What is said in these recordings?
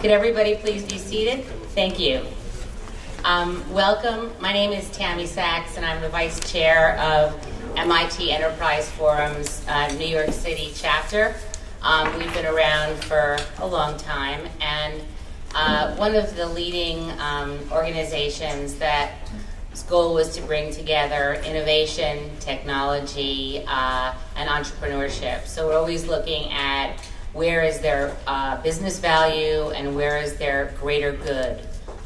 Could everybody please be seated? Thank you. Welcome. My name is Tammy Sachs, and I'm the Vice Chair of MIT Enterprise Forum's New York City chapter. We've been around for a long time, and one of the leading organizations that its goal was to bring together innovation, technology, and entrepreneurship. So we're always looking at where is their business value and where is their greater good.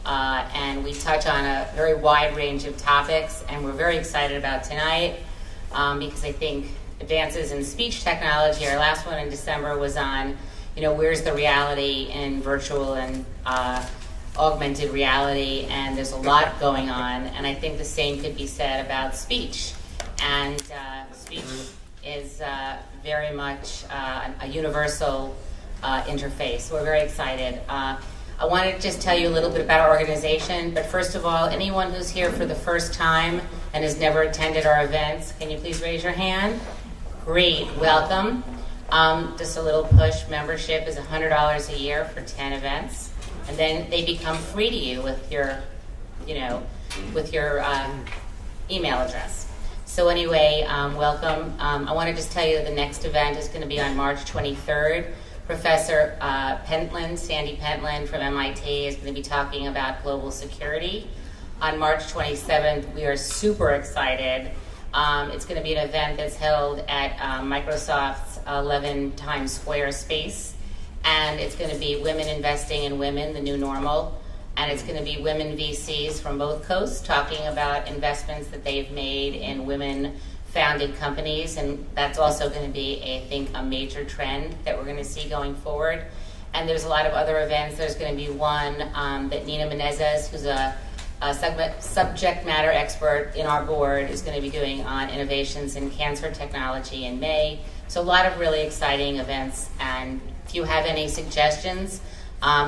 And we touch on a very wide range of topics, and we're very excited about tonight because I think advances in speech technology, our last one in December was on, where's the reality in virtual and augmented reality, and there's a lot going on, and I think the same could be said about speech. And speech is very much a universal interface. So we're very excited. I want to just tell you a little bit about our organization, but first of all, anyone who's here for the first time and has never attended our events, can you please raise your hand? Great, welcome. Just a little push, membership is $100 a year for 10 events. And then they become free to you with your, email address. So anyway, welcome. I want to just tell you that the next event is going to be on March 23rd. Professor Sandy Pentland from MIT is going to be talking about global security. On March 27th, we are super excited. It's going to be an event that's held at Microsoft's 11 Times Square space. And it's going to be women investing in women, the new normal. And it's going to be women VCs from both coasts talking about investments that they've made in women-founded companies. And that's also going to be, I think, a major trend that we're going to see going forward. And there's a lot of other events. There's going to be one that Nina Menezes, who's a subject matter expert in our board, is going to be doing on innovations in cancer technology in May. So a lot of really exciting events. And if you have any suggestions,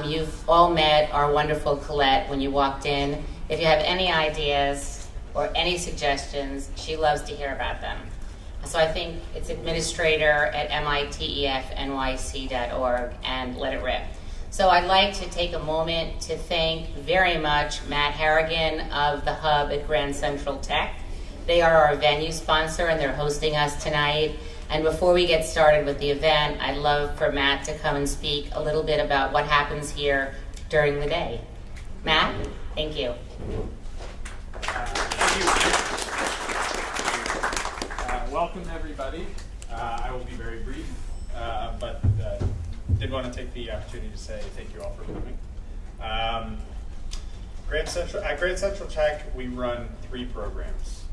you've all met our wonderful Colette when you walked in. If you have any ideas or any suggestions, she loves to hear about them. So I think it's administrator@mitefnyc.org, and let it rip. So I'd like to take a moment to thank very much Matt Harrigan of the Hub at Grand Central Tech. They are our venue sponsor, and they're hosting us tonight. And before we get started with the event, I'd love for Matt to come and speak a little bit about what happens here during the day. Matt, thank you. Thank you. Welcome, everybody. I will be very brief, but did want to take the opportunity to say thank you all for coming. At Grand Central Tech, we run 3 programs.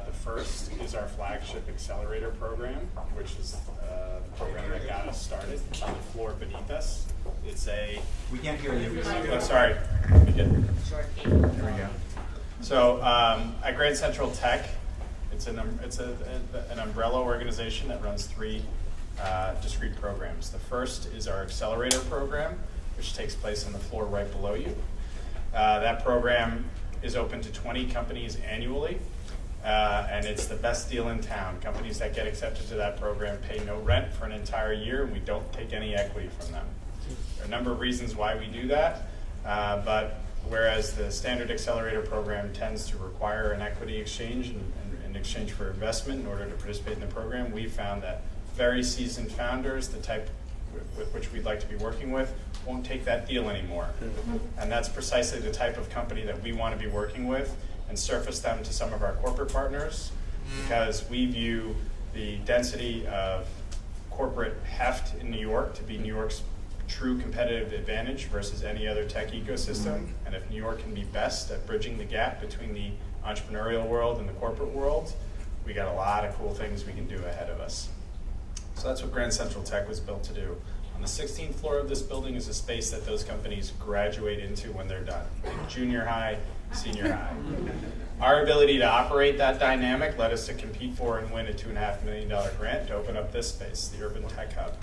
The first is our flagship accelerator program, which is the program that got us started on the floor beneath us. It's a... We can't hear you. Oh, sorry. Let me get... There we go. So at Grand Central Tech, it's an umbrella organization that runs 3 discrete programs. The first is our accelerator program, which takes place on the floor right below you. That program is open to 20 companies annually. And it's the best deal in town. Companies that get accepted to that program pay no rent for an entire year, and we don't take any equity from them. There are a number of reasons why we do that, but whereas the standard accelerator program tends to require an equity exchange in exchange for investment in order to participate in the program, we found that very seasoned founders, the type with which we'd like to be working with, won't take that deal anymore. And that's precisely the type of company that we want to be working with, and surface them to some of our corporate partners, because we view the density of corporate heft in New York to be New York's true competitive advantage versus any other tech ecosystem. And if New York can be best at bridging the gap between the entrepreneurial world and the corporate world, we got a lot of cool things we can do ahead of us. So that's what Grand Central Tech was built to do. On the 16th floor of this building is a space that those companies graduate into when they're done, in junior high, senior high. Our ability to operate that dynamic led us to compete for and win a $2.5 million grant to open up this space, the Urban Tech Hub.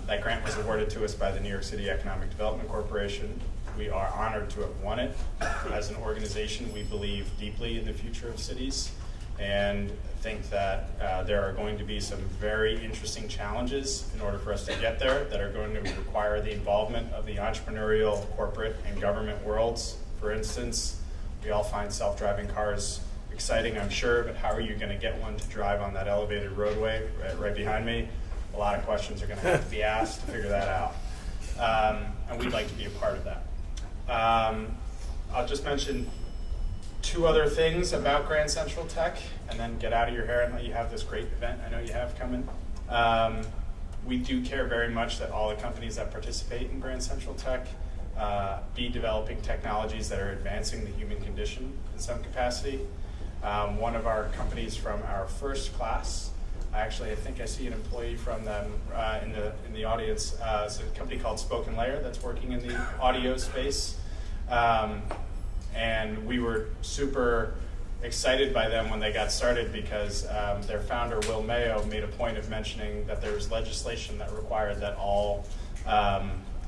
That grant was awarded to us by the New York City Economic Development Corporation. We are honored to have won it. As an organization, we believe deeply in the future of cities. and think that there are going to be some very interesting challenges in order for us to get there that are going to require the involvement of the entrepreneurial, corporate, and government worlds. For instance, we all find self-driving cars exciting, I'm sure, but how are you going to get one to drive on that elevated roadway right behind me? A lot of questions are going to have to be asked to figure that out. And we'd like to be a part of that. I'll just mention two other things about Grand Central Tech, and then get out of your hair and let you have this great event I know you have coming. We do care very much that all the companies that participate in Grand Central Tech be developing technologies that are advancing the human condition in some capacity. One of our companies from our first class, I think I see an employee from them in the audience. It's a company called Spoken Layer that's working in the audio space. And we were super excited by them when they got started because their founder, Will Mayo, made a point of mentioning that there was legislation that required that all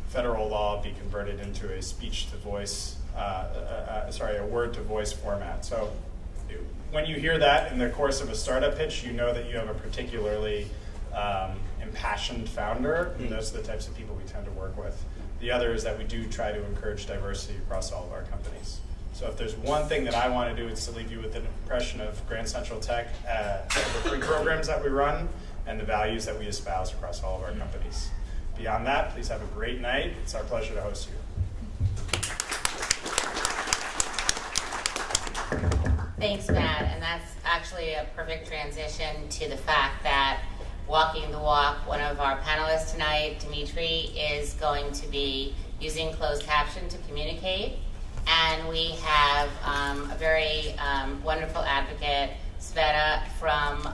federal law be converted into a speech-to-voice, a word-to-voice format. So when you hear that in the course of a startup pitch, you know that you have a particularly impassioned founder, and those are the types of people we tend to work with. The other is that we do try to encourage diversity across all of our companies. So if there's one thing that I want to do, it's to leave you with an impression of Grand Central Tech, the three programs that we run, and the values that we espouse across all of our companies. Beyond that, please have a great night. It's our pleasure to host you. Thanks, Matt. And that's actually a perfect transition to the fact that walking the walk, one of our panelists tonight, Dimitri, is going to be using closed caption to communicate. And we have a very wonderful advocate, Sveta, from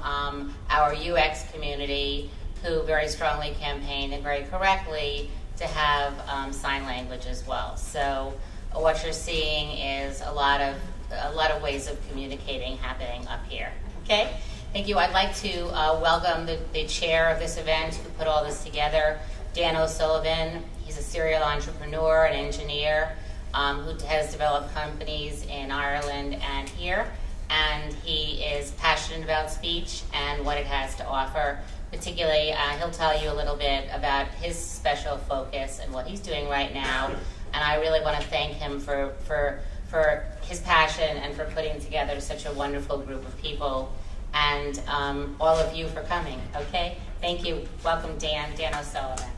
our UX community, who very strongly campaigned and very correctly to have sign language as well. So what you're seeing is a lot of ways of communicating happening up here. Okay, thank you. I'd like to welcome the chair of this event who put all this together, Dan O'Sullivan. He's a serial entrepreneur and engineer who has developed companies in Ireland and here, and he is passionate about speech and what it has to offer. Particularly, he'll tell you a little bit about his special focus and what he's doing right now, and I really want to thank him for his passion and for putting together such a wonderful group of people, and all of you for coming, okay? Thank you. Welcome, Dan O'Sullivan.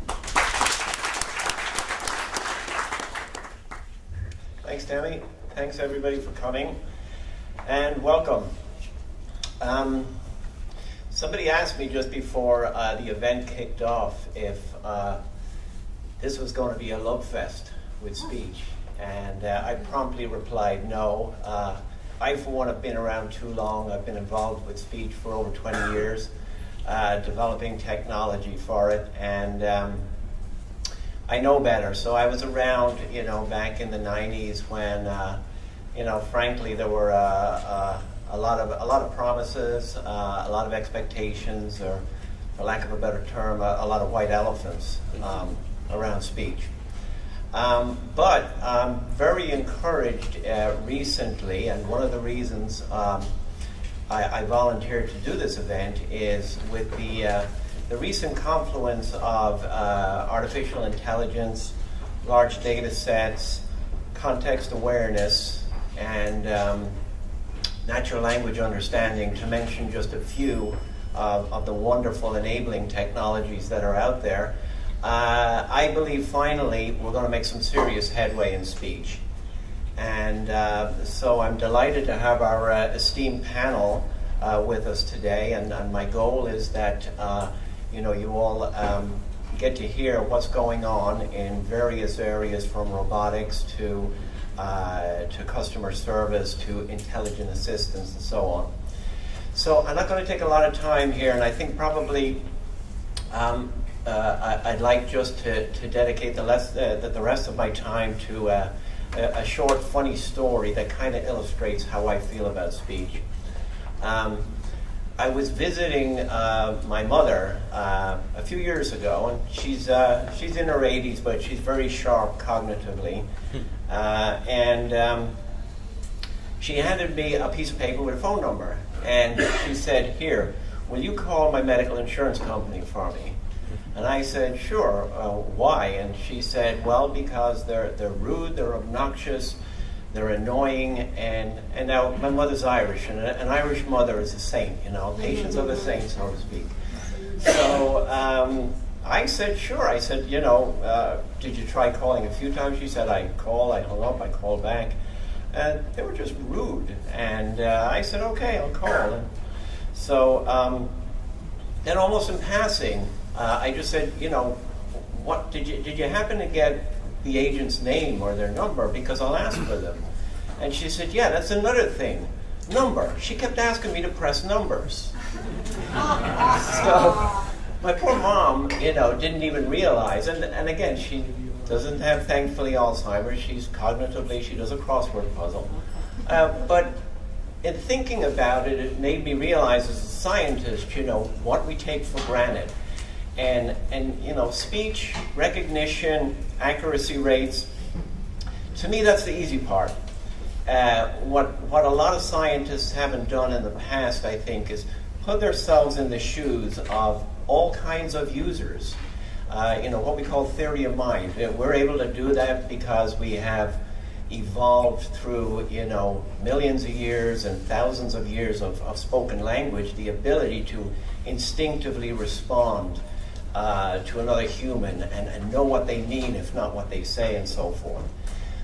Thanks, Tammy. Thanks, everybody, for coming, and welcome. Somebody asked me just before the event kicked off if this was going to be a love fest with speech, and I promptly replied no. I, for one, have been around too long. I've been involved with speech for over 20 years, developing technology for it, and I know better. So I was around, back in the 90s when, frankly, there were a lot of promises, a lot of expectations, or for lack of a better term, a lot of white elephants around speech. But I'm very encouraged recently, and one of the reasons I volunteered to do this event is with the recent confluence of artificial intelligence, large data sets, context awareness, and natural language understanding, to mention just a few of the wonderful enabling technologies that are out there. I believe finally we're going to make some serious headway in speech. And so I'm delighted to have our esteemed panel with us today, and my goal is that you all get to hear what's going on in various areas, from robotics to customer service to intelligent assistance and so on. So I'm not going to take a lot of time here, and I think probably I'd like just to dedicate the rest of my time to a short, funny story that kind of illustrates how I feel about speech. I was visiting my mother a few years ago, and she's in her 80s, but she's very sharp cognitively. And she handed me a piece of paper with a phone number. And she said, here, will you call my medical insurance company for me? And I said, sure, why? And she said, well, because they're rude, they're obnoxious, they're annoying, and now my mother's Irish, and an Irish mother is a saint, you know, patience of a saint, so to speak. So I said, sure. I said, you know, did you try calling a few times? She said, I called, I hung up, I called back. And they were just rude. And I said, okay, I'll call. And so then almost in passing, I just said, you know, what did you happen to get the agent's name or their number? Because I'll ask for them. And she said, yeah, that's another thing. Number. She kept asking me to press numbers. So my poor mom, you know, didn't even realize. And again, she doesn't have, thankfully, Alzheimer's. She's cognitively, she does a crossword puzzle. But in thinking about it, it made me realize as a scientist, you know, what we take for granted. And you know, speech, recognition, accuracy rates, to me that's the easy part. What a lot of scientists haven't done in the past, I think, is put themselves in the shoes of all kinds of users. You know, what we call theory of mind. We're able to do that because we have evolved through, you know, millions of years and thousands of years of spoken language, the ability to instinctively respond to another human and know what they mean, if not what they say, and so forth.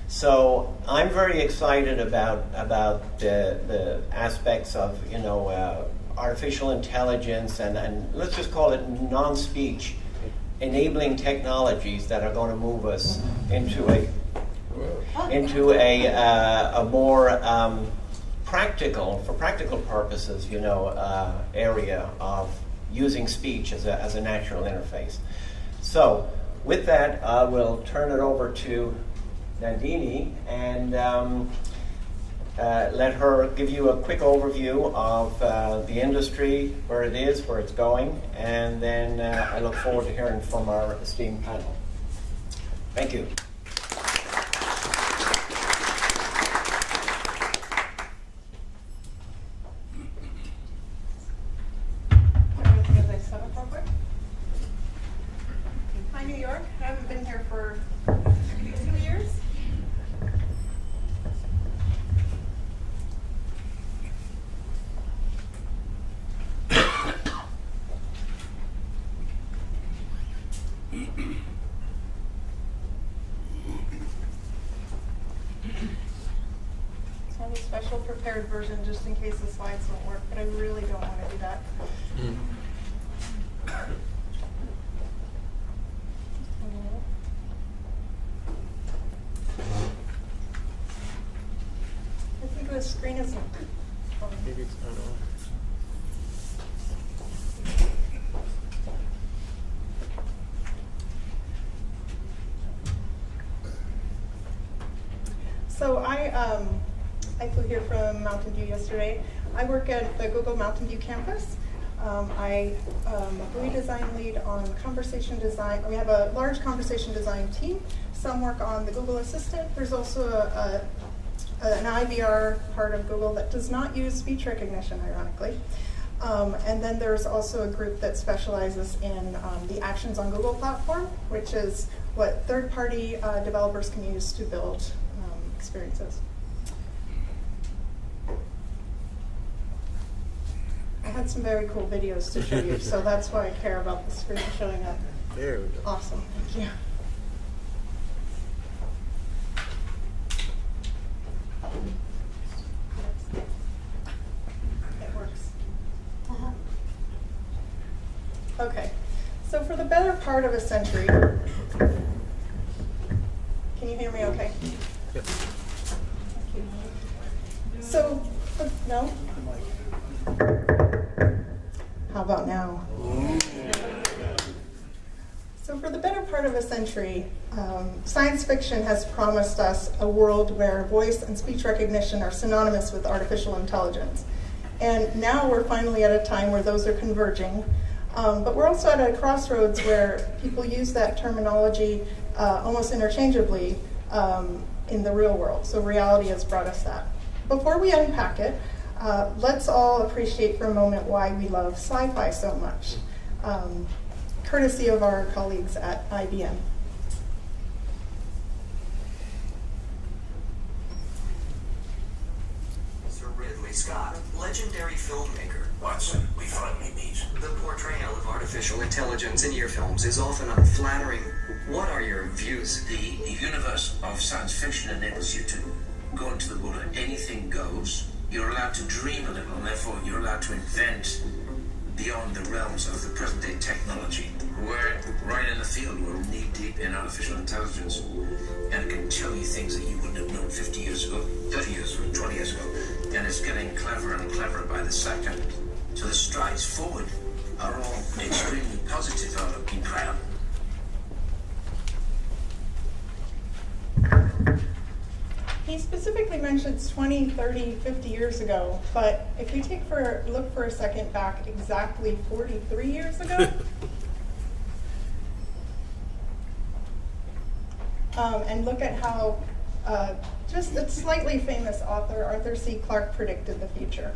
So I'm very excited about the aspects of, you know, artificial intelligence and let's just call it non-speech enabling technologies that are going to move us into a more practical, for practical purposes, you know, area of using speech as a natural interface. So with that, I will turn it over to Nandini and let her give you a quick overview of the industry, where it is, where it's going, and then I look forward to hearing from our esteemed panel. Thank you. Hi, New York. I haven't been here for 2 years. So I have a special prepared version just in case the slides don't work, but I really don't want to do that. I think the screen isn't. Maybe it's not on. So I flew here from Mountain View yesterday. I work at the Google Mountain View campus. I am a redesign lead on conversation design. We have a large conversation design team. Some work on the Google Assistant. There's also an IVR part of Google that does not use speech recognition, ironically. And then there's also a group that specializes in the Actions on Google platform, which is what third-party developers can use to build experiences. I had some very cool videos to show you, so that's why I care about the screen showing up. There we go. Awesome, thank you. It works. Okay, so for the better part of a century, can you hear me okay? Yep. Thank you. So, no? How about now? So for the better part of a century, science fiction has promised us a world where voice and speech recognition are synonymous with artificial intelligence. And now we're finally at a time where those are converging. But we're also at a crossroads where people use that terminology almost interchangeably in the real world. So reality has brought us that. before we unpack it, let's all appreciate for a moment why we love sci-fi so much, courtesy of our colleagues at IBM. Scott, legendary filmmaker. Watson, we finally meet. The portrayal of artificial intelligence in your films is often unflattering. What are your views? The universe of science fiction enables you to go into the world and anything goes. You're allowed to dream a little, and therefore you're allowed to invent beyond the realms of the present day technology. We're right in the field, we're knee deep in artificial intelligence, and it can tell you things that you wouldn't have known 50 years ago, 30 years ago, 20 years ago, and it's getting cleverer and cleverer by the second. So the strides forward are all extremely positive. I'll be proud. He specifically mentions 20, 30, 50 years ago, but if we look for a second back exactly 43 years ago, and look at how just a slightly famous author, Arthur C. Clarke, predicted the future.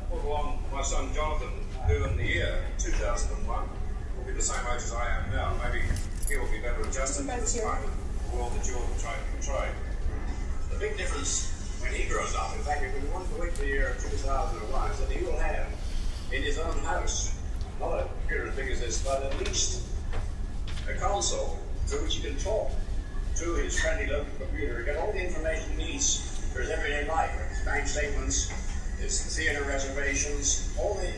Put along my son Jonathan, who in the year 2001 will be the same age as I am now. Maybe he will be better adjusted to this kind of world that you're trying to portray. The big difference when he grows up, in fact, if we want to look at the year 2001, is that he will have in his own house, not a computer as big as this, but at least a console through which he can talk to his friendly local computer, get all the information he needs for his everyday life, his bank statements, his theater reservations, all the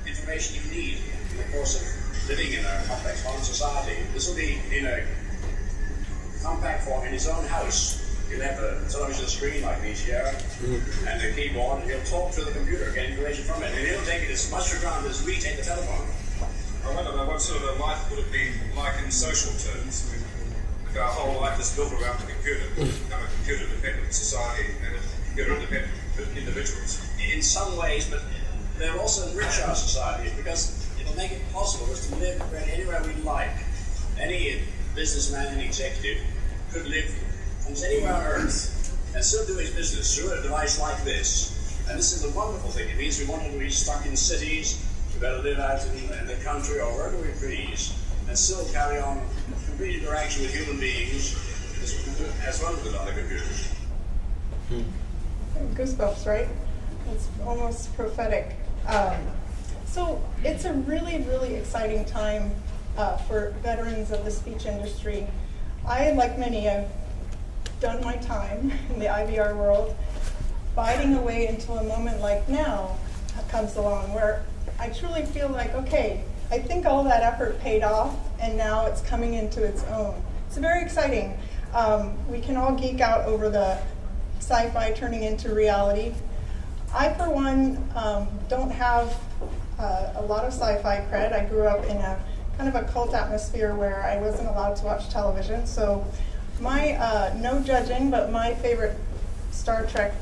information you need in the course of living in a complex modern society. This will be in a compact form in his own house. He'll have a television screen like these here, and a keyboard, and he'll talk to the computer, get information from it, and he'll take it as much for granted as we take the telephone. I wonder what sort of a life would it be like in social terms. If our whole life is built around the computer, become a computer-dependent society and computer-dependent individuals. In some ways, but they'll also enrich our society because it'll make it possible for us to live anywhere we like. Any businessman and executive could live almost anywhere on Earth and still do his business through a device like this. And this is the wonderful thing. It means we want to be stuck in cities, we better live out in the country or wherever we please, and still carry on complete interaction with human beings as well as with other computers. Goosebumps, right? It's almost prophetic. So it's a really, really exciting time for veterans of the speech industry. I, like many, have done my time in the IVR world, biding away until a moment like now comes along where I truly feel like, okay, I think all that effort paid off and now it's coming into its own. It's very exciting. We can all geek out over the sci-fi turning into reality. I, for one, don't have a lot of sci-fi cred. I grew up in a kind of a cult atmosphere where I wasn't allowed to watch television. So my, no judging, but my favorite Star Trek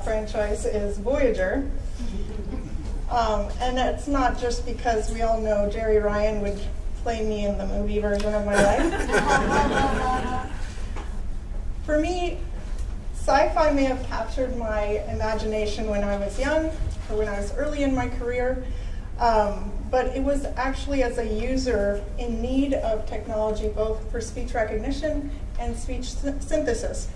franchise is Voyager. And it's not just because we all know Jerry Ryan would play me in the movie version of my life. For me, sci-fi may have captured my imagination when I was young or when I was early in my career, but it was actually as a user in need of technology, both for speech recognition and speech synthesis,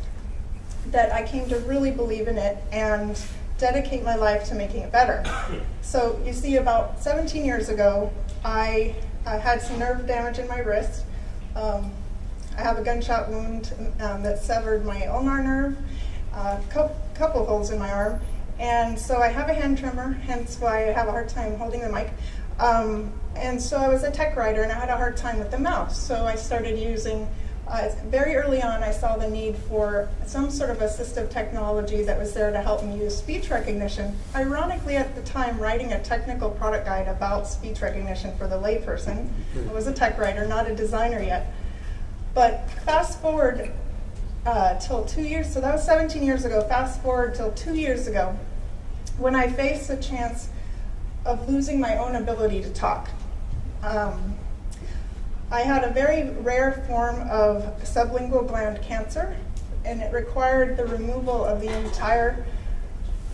that I came to really believe in it and dedicate my life to making it better. So you see, about 17 years ago, I had some nerve damage in my wrist. I have a gunshot wound that severed my ulnar nerve, a couple holes in my arm, and so I have a hand tremor, hence why I have a hard time holding the mic. And so I was a tech writer, and I had a hard time with the mouse, so I started using very early on, I saw the need for some sort of assistive technology that was there to help me use speech recognition. Ironically, at the time, writing a technical product guide about speech recognition for the layperson. I was a tech writer, not a designer yet. But fast forward till 2 years, so that was 17 years ago, fast forward till 2 years ago, when I faced the chance of losing my own ability to talk. I had a very rare form of sublingual gland cancer and it required the removal of the entire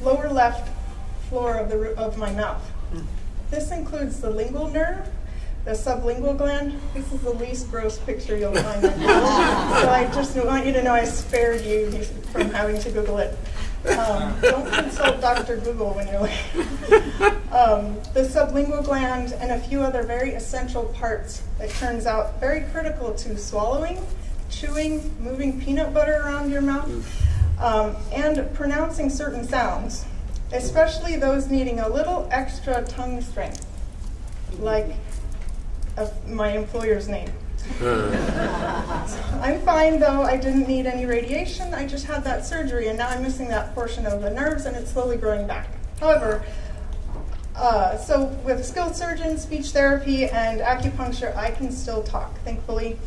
lower left floor of my mouth. This includes the lingual nerve, the sublingual gland. This is the least gross picture you'll find on Google. So I just want you to know I spared you from having to Google it. Don't consult Dr. Google when you're like. The sublingual gland and a few other very essential parts that turns out very critical to swallowing, chewing, moving peanut butter around your mouth, and pronouncing certain sounds, especially those needing a little extra tongue strength, like my employer's name. I'm fine though, I didn't need any radiation, I just had that surgery and now I'm missing that portion of the nerves and it's slowly growing back. However, so with skilled surgeons, speech therapy, and acupuncture, I can still talk, thankfully.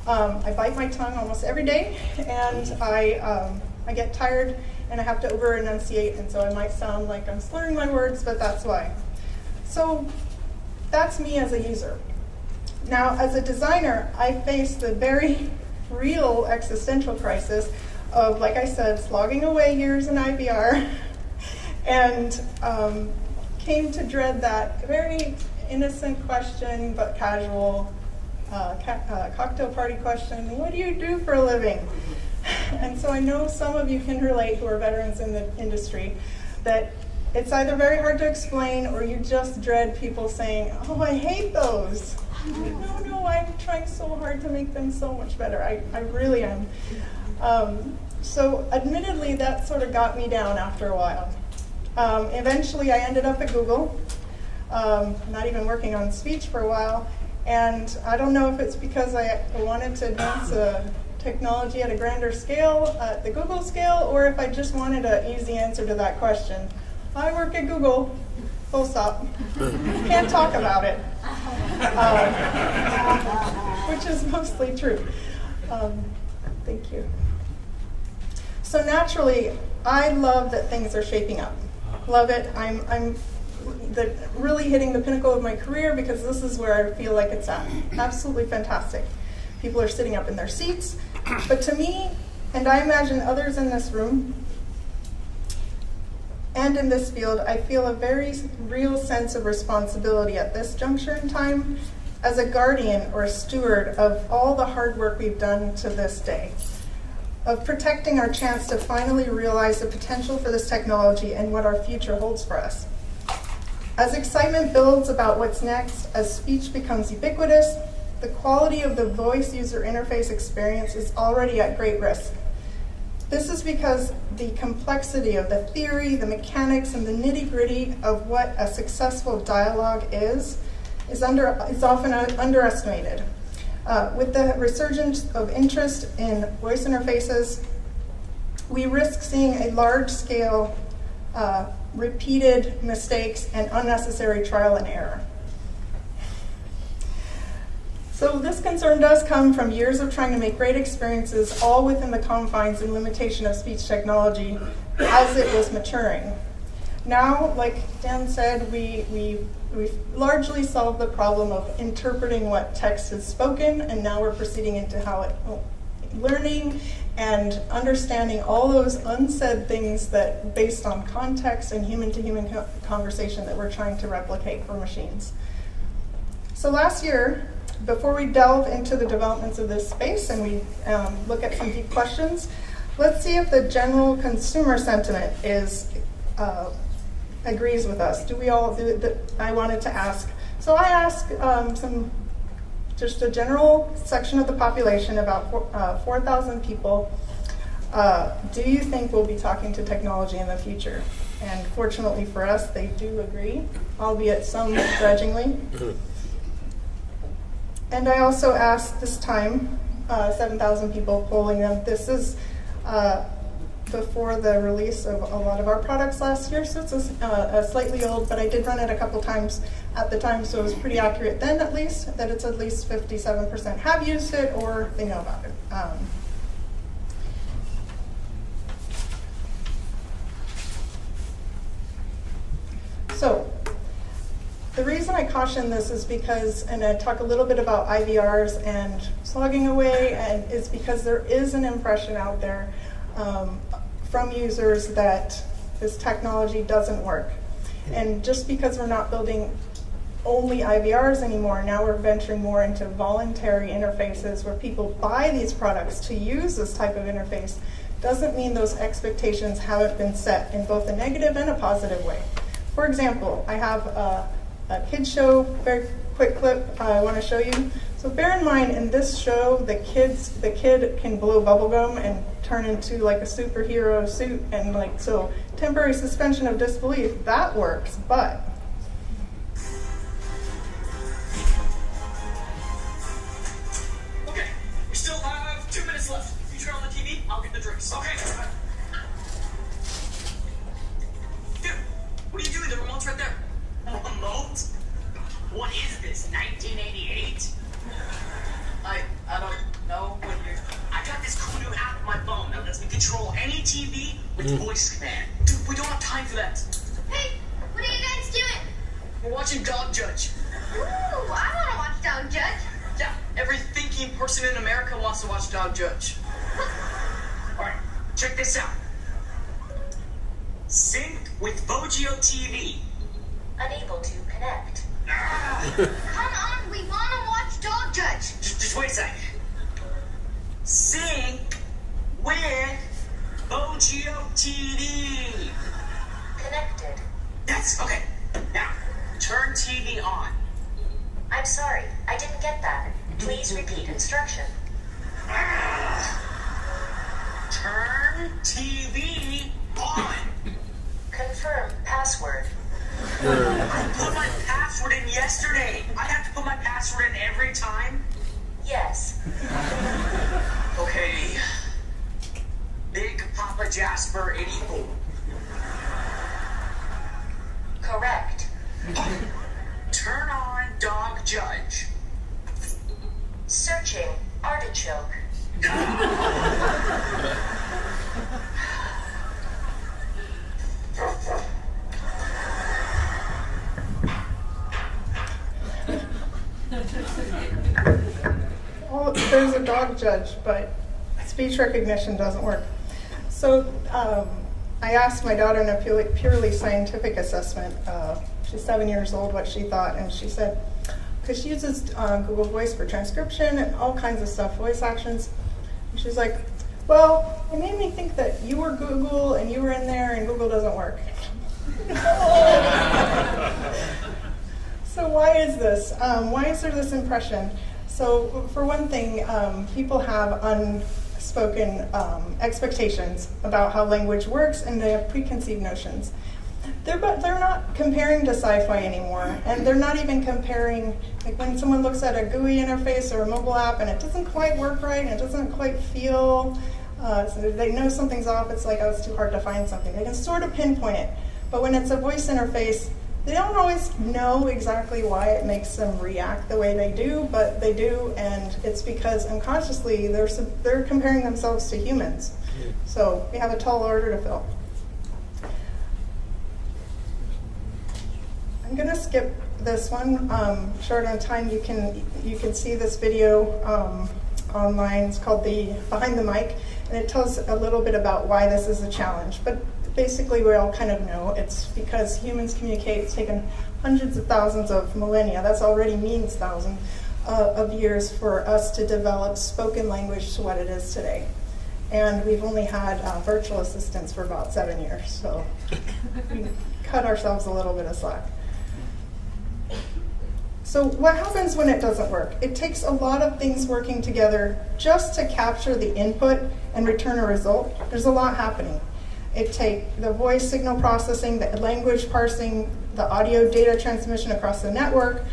I bite my tongue almost every day and I get tired and I have to over enunciate, and so I might sound like I'm slurring my words, but that's why. So that's me as a user. Now, as a designer, I face the very real existential crisis of, like I said, slogging away years in IVR and came to dread that very innocent question, but casual cocktail party question, what do you do for a living? And so I know some of you can relate who are veterans in the industry that it's either very hard to explain or you just dread people saying, oh, I hate those. No, I'm trying so hard to make them so much better. I really am. So admittedly, that sort of got me down after a while. Eventually, I ended up at Google, not even working on speech for a while. And I don't know if it's because I wanted to advance technology at a grander scale, at the Google scale, or if I just wanted an easy answer to that question. I work at Google, full stop. Can't talk about it. Which is mostly true. Thank you. So naturally, I love that things are shaping up. Love it. I'm really hitting the pinnacle of my career because this is where I feel like it's at. Absolutely fantastic. People are sitting up in their seats. But to me, and I imagine others in this room, and in this field, I feel a very real sense of responsibility at this juncture in time as a guardian or a steward of all the hard work we've done to this day, of protecting our chance to finally realize the potential for this technology and what our future holds for us. As excitement builds about what's next, as speech becomes ubiquitous, the quality of the voice user interface experience is already at great risk. This is because the complexity of the theory, the mechanics, and the nitty-gritty of what a successful dialogue is often underestimated. With the resurgence of interest in voice interfaces, we risk seeing a large-scale, repeated mistakes and unnecessary trial and error. So this concern does come from years of trying to make great experiences all within the confines and limitation of speech technology as it was maturing. Now, like Dan said, we've largely solved the problem of interpreting what text is spoken, and now we're proceeding into learning and understanding all those unsaid things that, based on context and human-to-human conversation, that we're trying to replicate for machines. So last year, before we delve into the developments of this space and we look at some deep questions, let's see if the general consumer sentiment agrees with us. Do we all do that? I wanted to ask. So I asked just a general section of the population, about 4,000 people, do you think we'll be talking to technology in the future? And fortunately for us, they do agree, albeit some grudgingly. And I also asked this time, 7,000 people polling them. This is before the release of a lot of our products last year, so it's slightly old, but I did run it a couple times at the time, so it was pretty accurate then at least, that it's at least 57% have used it or they know about it. So the reason I caution this is because, and I talk a little bit about IVRs and slogging away, and is because there is an impression out there from users that this technology doesn't work. And just because we're not building only IVRs anymore, now we're venturing more into voluntary interfaces where people buy these products to use this type of interface, doesn't mean those expectations haven't been set in both a negative and a positive way. For example, I have a kids show, very quick clip I want to show you. So bear in mind, in this show, the kid can blow bubblegum and turn into like a superhero suit, and like, so temporary suspension of disbelief, that works, but okay, we still have 2 minutes left. You turn on the TV, I'll get the drinks. Okay. Dude, what are you doing? The remote's right there. Remote? What is this, 1988? I don't know what you're... I got this cool new app on my phone that lets me control any TV with voice command. Dude, we don't have time for that. Hey, what are you guys doing? We're watching Dog Judge. Ooh, I want to watch Dog Judge. Yeah, every thinking person in America wants to watch Dog Judge. Alright, check this out. Sync with Vogio TV. Unable to connect. Come on, we want to watch Dog Judge. Just wait a sec. Sync with Vogio TV. Connected. Yes, okay. Now, turn TV on. I'm sorry, I didn't get that. Please repeat instruction. Turn TV on. Confirm password. I put my password in yesterday. I have to put my password in every time? Yes. Okay. Big Papa Jasper 84. Correct. Turn on Dog Judge. Searching artichoke. Well, there's a Dog Judge, but speech recognition doesn't work. So I asked my daughter in a purely scientific assessment, she's 7 years old, what she thought, and she said, because she uses Google Voice for transcription and all kinds of stuff, voice actions, and she's like, well, it made me think that you were Google and you were in there and Google doesn't work. So why is this? Why is there this impression? So for one thing, people have unspoken expectations about how language works, and they have preconceived notions. They're not comparing to sci-fi anymore, and they're not even comparing, like when someone looks at a GUI interface or a mobile app and it doesn't quite work right, and it doesn't quite feel, so they know something's off, it's like, oh, it's too hard to find something. They can sort of pinpoint it, but when it's a voice interface, they don't always know exactly why it makes them react the way they do, but they do, and it's because unconsciously they're comparing themselves to humans. So we have a tall order to fill. I'm going to skip this one. Short on time, you can see this video online. It's called the Behind the Mic, and it tells a little bit about why this is a challenge. But basically, we all kind of know it's because humans communicate. It's taken hundreds of thousands of millennia. That's already means thousands of years for us to develop spoken language to what it is today. And we've only had virtual assistants for about 7 years, so we cut ourselves a little bit of slack. So what happens when it doesn't work? It takes a lot of things working together just to capture the input and return a result. There's a lot happening. It takes the voice signal processing, the language parsing, the audio data transmission across the network,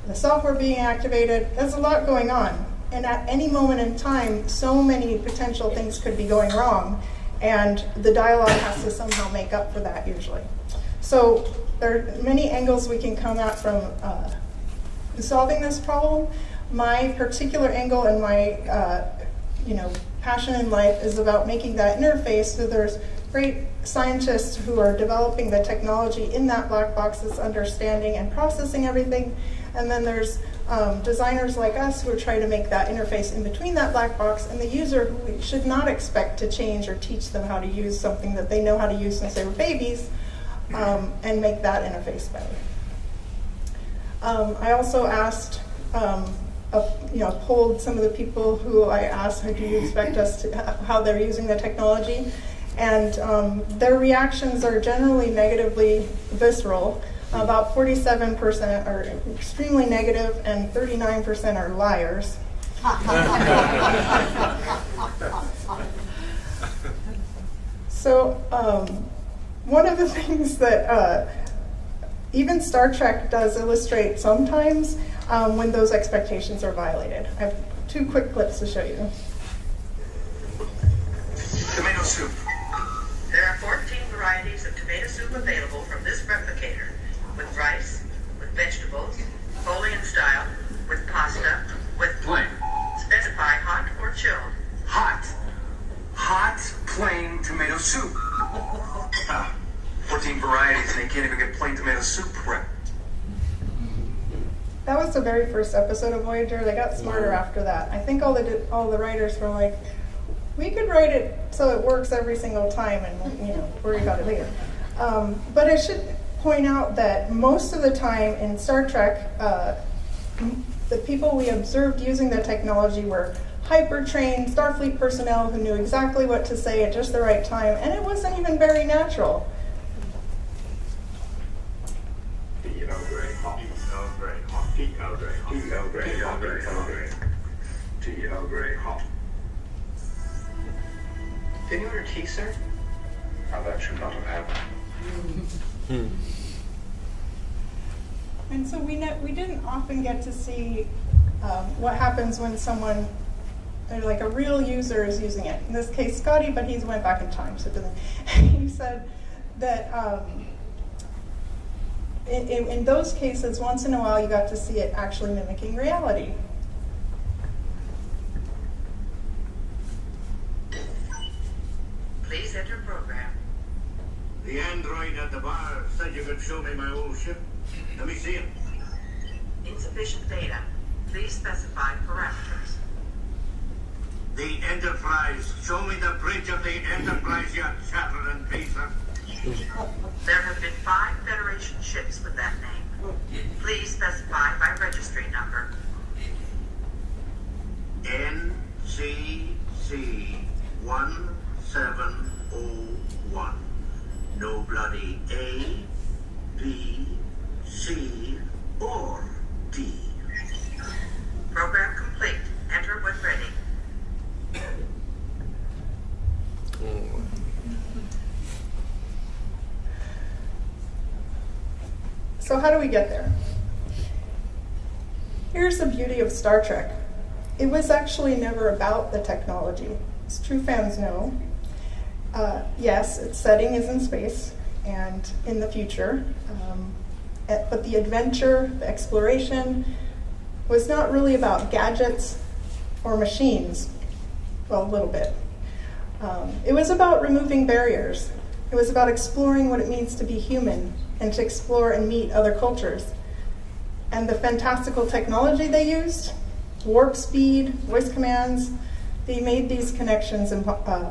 the software being activated. There's a lot going on. And at any moment in time, so many potential things could be going wrong, and the dialogue has to somehow make up for that usually. So there are many angles we can come at from solving this problem. My particular angle and my passion in life is about making that interface so there's great scientists who are developing the technology in that black box that's understanding and processing everything. And then there's designers like us who are trying to make that interface in between that black box and the user, who we should not expect to change or teach them how to use something that they know how to use since they were babies, and make that interface better. I also asked, polled some of the people who I asked, how do you expect us to, how they're using the technology, and their reactions are generally negatively visceral. About 47% are extremely negative, and 39% are liars. So one of the things that even Star Trek does illustrate sometimes when those expectations are violated. I have 2 quick clips to show you. Tomato soup. There are 14 varieties of tomato soup available from this replicator, with rice, with vegetables, Napoleon style, with pasta, with Plain. Specify hot or chilled. Hot. Hot, plain tomato soup. 14 varieties and they can't even get plain tomato soup right. That was the very first episode of Voyager. They got smarter after that. I think all the writers were like, we could write it so it works every single time and worry about it later. But I should point out that most of the time in Star Trek, the people we observed using the technology were hyper-trained Starfleet personnel who knew exactly what to say at just the right time, and it wasn't even very natural. Can you order tea, sir? Now that should not have happened. And so we didn't often get to see what happens when someone, like a real user, is using it. In this case, Scotty, but he's went back in time, so it doesn't. He said that in those cases, once in a while, you got to see it actually mimicking reality. Please enter program. The android at the bar said you could show me my old ship. Let me see it. Insufficient data. Please specify parameters. The Enterprise. Show me the bridge of the Enterprise, you chattering pacer. There have been 5 Federation ships with that name. Please specify by registry number. NCC 1701. No bloody A, B, C, or D. Program complete. Enter when ready. So how do we get there? Here's the beauty of Star Trek. It was actually never about the technology, as true fans know. Yes, its setting is in space and in the future, but the adventure, the exploration, was not really about gadgets or machines. Well, a little bit. It was about removing barriers. It was about exploring what it means to be human and to explore and meet other cultures. And the fantastical technology they used, warp speed, voice commands, they made these connections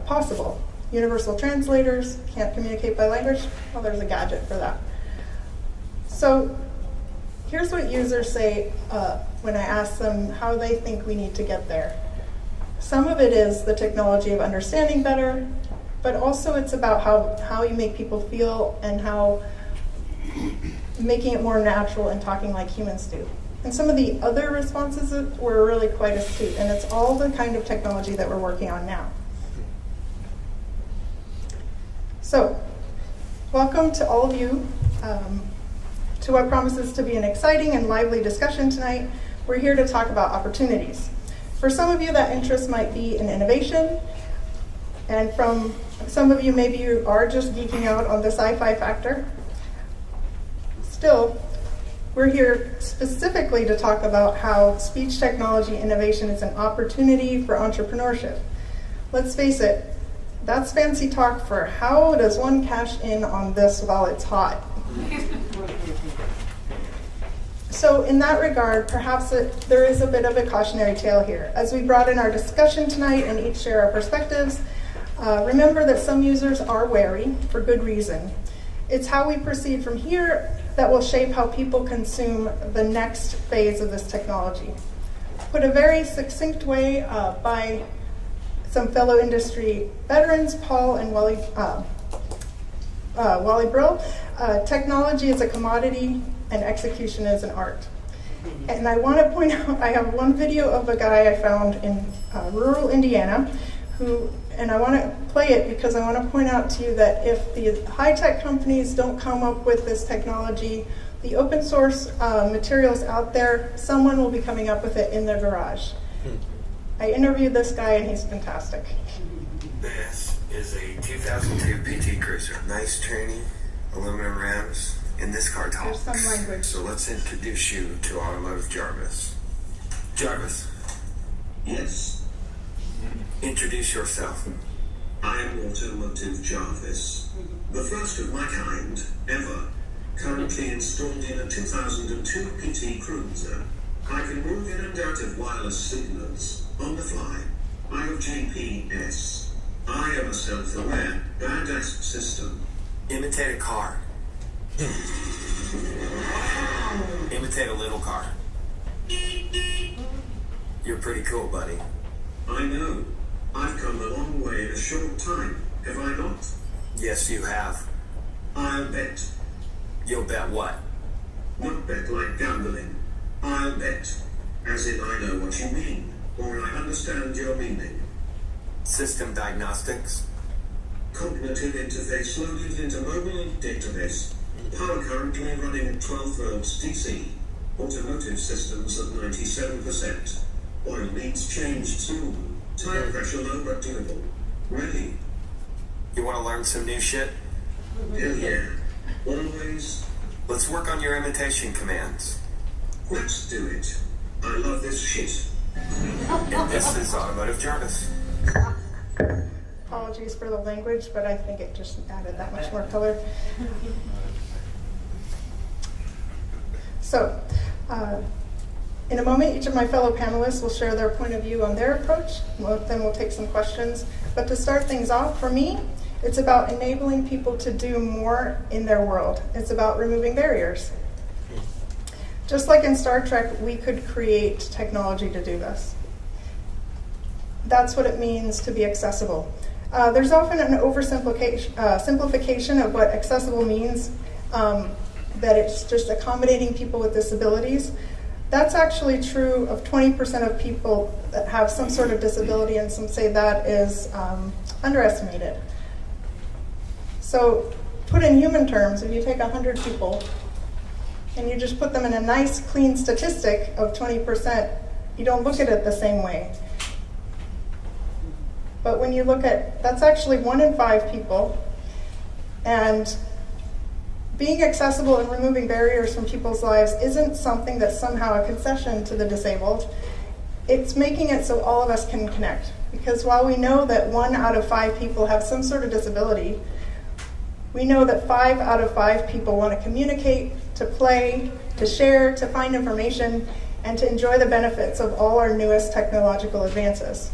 possible. Universal translators, can't communicate by language, well, there's a gadget for that. So here's what users say when I ask them how they think we need to get there. Some of it is the technology of understanding better, but also it's about how you make people feel and how making it more natural and talking like humans do. And some of the other responses were really quite astute, and it's all the kind of technology that we're working on now. So, welcome to all of you to what promises to be an exciting and lively discussion tonight. We're here to talk about opportunities. For some of you, that interest might be in innovation, and from some of you, maybe you are just geeking out on the sci-fi factor. Still, we're here specifically to talk about how speech technology innovation is an opportunity for entrepreneurship. Let's face it, that's fancy talk for how does one cash in on this while it's hot. So in that regard, perhaps there is a bit of a cautionary tale here. As we brought in our discussion tonight and each share our perspectives, remember that some users are wary for good reason. It's how we proceed from here that will shape how people consume the next phase of this technology. Put a very succinct way by some fellow industry veterans, Paul and Wally Brill, technology is a commodity and execution is an art. And I want to point out, I have one video of a guy I found in rural Indiana and I want to play it because I want to point out to you that if the high-tech companies don't come up with this technology, the open source materials out there, someone will be coming up with it in their garage. I interviewed this guy and he's fantastic. This is a 2002 PT Cruiser. Nice training, aluminum rims, and this car talks. There's some language. So let's introduce you to Automotive Jarvis. Jarvis, Yes, introduce yourself. I am Automotive Jarvis, the first of my kind ever, currently installed in a 2002 PT Cruiser. I can move in and out of wireless signals on the fly. I have GPS. I am a self-aware, badass system. Imitate a car. Imitate a little car. You're pretty cool, buddy. I know. I've come a long way in a short time, have I not? Yes, you have. I'll bet. You'll bet what? Not bet like gambling. I'll bet. As in I know what you mean, or I understand your meaning. System diagnostics. Cognitive interface loaded into mobile database. Power currently running at 12 volts DC. Automotive systems at 97%. Oil needs change soon. Tire pressure low but doable. Ready? You want to learn some new shit? Hell yeah. Always. Let's work on your imitation commands. Let's do it. I love this shit. And this is Automotive Jarvis. Apologies for the language, but I think it just added that much more color. So, in a moment, each of my fellow panelists will share their point of view on their approach. Then we'll take some questions. But to start things off, for me, it's about enabling people to do more in their world. It's about removing barriers. Just like in Star Trek, we could create technology to do this. That's what it means to be accessible. There's often an simplification of what accessible means, that it's just accommodating people with disabilities. That's actually true of 20% of people that have some sort of disability, and some say that is underestimated. So put in human terms, if you take 100 people and you just put them in a nice clean statistic of 20%, you don't look at it the same way. But when you look at, that's actually 1 in 5 people, and being accessible and removing barriers from people's lives isn't something that's somehow a concession to the disabled. It's making it so all of us can connect. Because while we know that 1 out of 5 people have some sort of disability, we know that 5 out of 5 people want to communicate, to play, to share, to find information, and to enjoy the benefits of all our newest technological advances.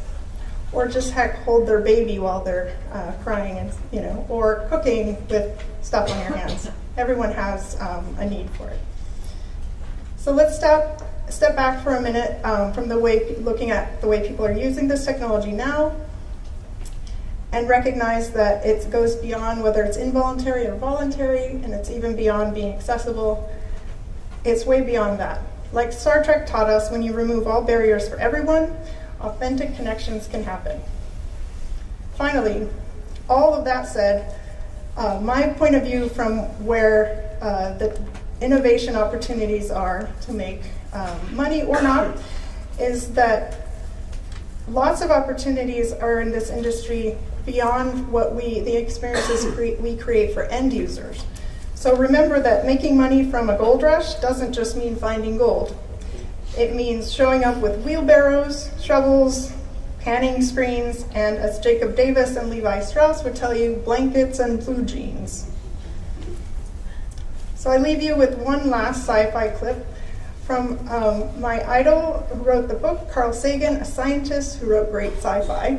Or just heck, hold their baby while they're crying, and or cooking with stuff on your hands. Everyone has a need for it. So let's step back for a minute from looking at the way people are using this technology now, and recognize that it goes beyond whether it's involuntary or voluntary, and it's even beyond being accessible. It's way beyond that. Like Star Trek taught us, when you remove all barriers for everyone, authentic connections can happen. Finally, all of that said, my point of view from where the innovation opportunities are to make money or not is that lots of opportunities are in this industry beyond what the experiences we create for end users. So remember that making money from a gold rush doesn't just mean finding gold. It means showing up with wheelbarrows, shovels, panning screens, and as Jacob Davis and Levi Strauss would tell you, blankets and blue jeans. So I leave you with one last sci-fi clip From my idol who wrote the book, Carl Sagan, a scientist who wrote great sci-fi.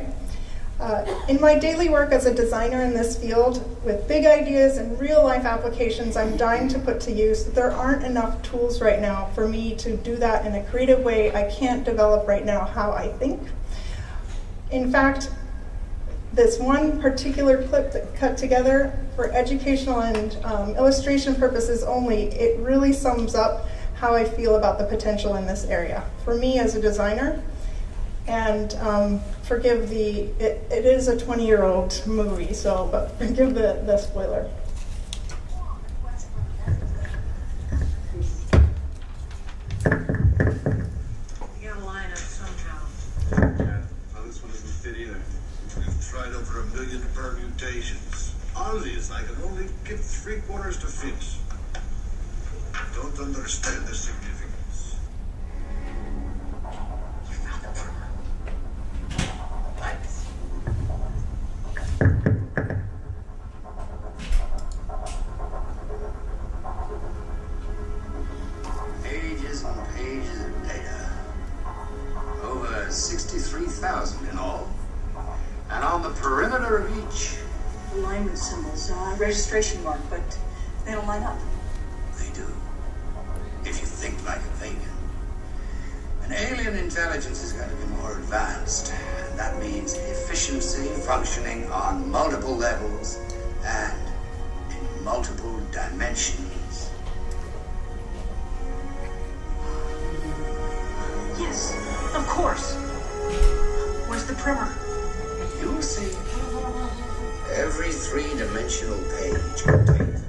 In my daily work as a designer in this field, with big ideas and real-life applications I'm dying to put to use, there aren't enough tools right now for me to do that in a creative way. I can't develop right now how I think. In fact, this one particular clip that cut together for educational and illustration purposes only, it really sums up how I feel about the potential in this area. For me as a designer, and forgive it is a 20-year-old movie, so, but forgive the spoiler. You gotta line up somehow. Yeah, well, this one doesn't fit either. We've tried over 1 million permutations. Aussies, I can only get 3/4 to fit. Don't understand the significance. Pages on pages of data. Over 63,000 in all. And on the perimeter of each, Alignment symbols, registration mark, but they don't line up. they do. If you think like a vegan. An alien intelligence is going to be more advanced. And that means efficiency functioning on multiple levels and in multiple dimensions. Yes, of course. Where's the primer? You'll see. Every three-dimensional page contains.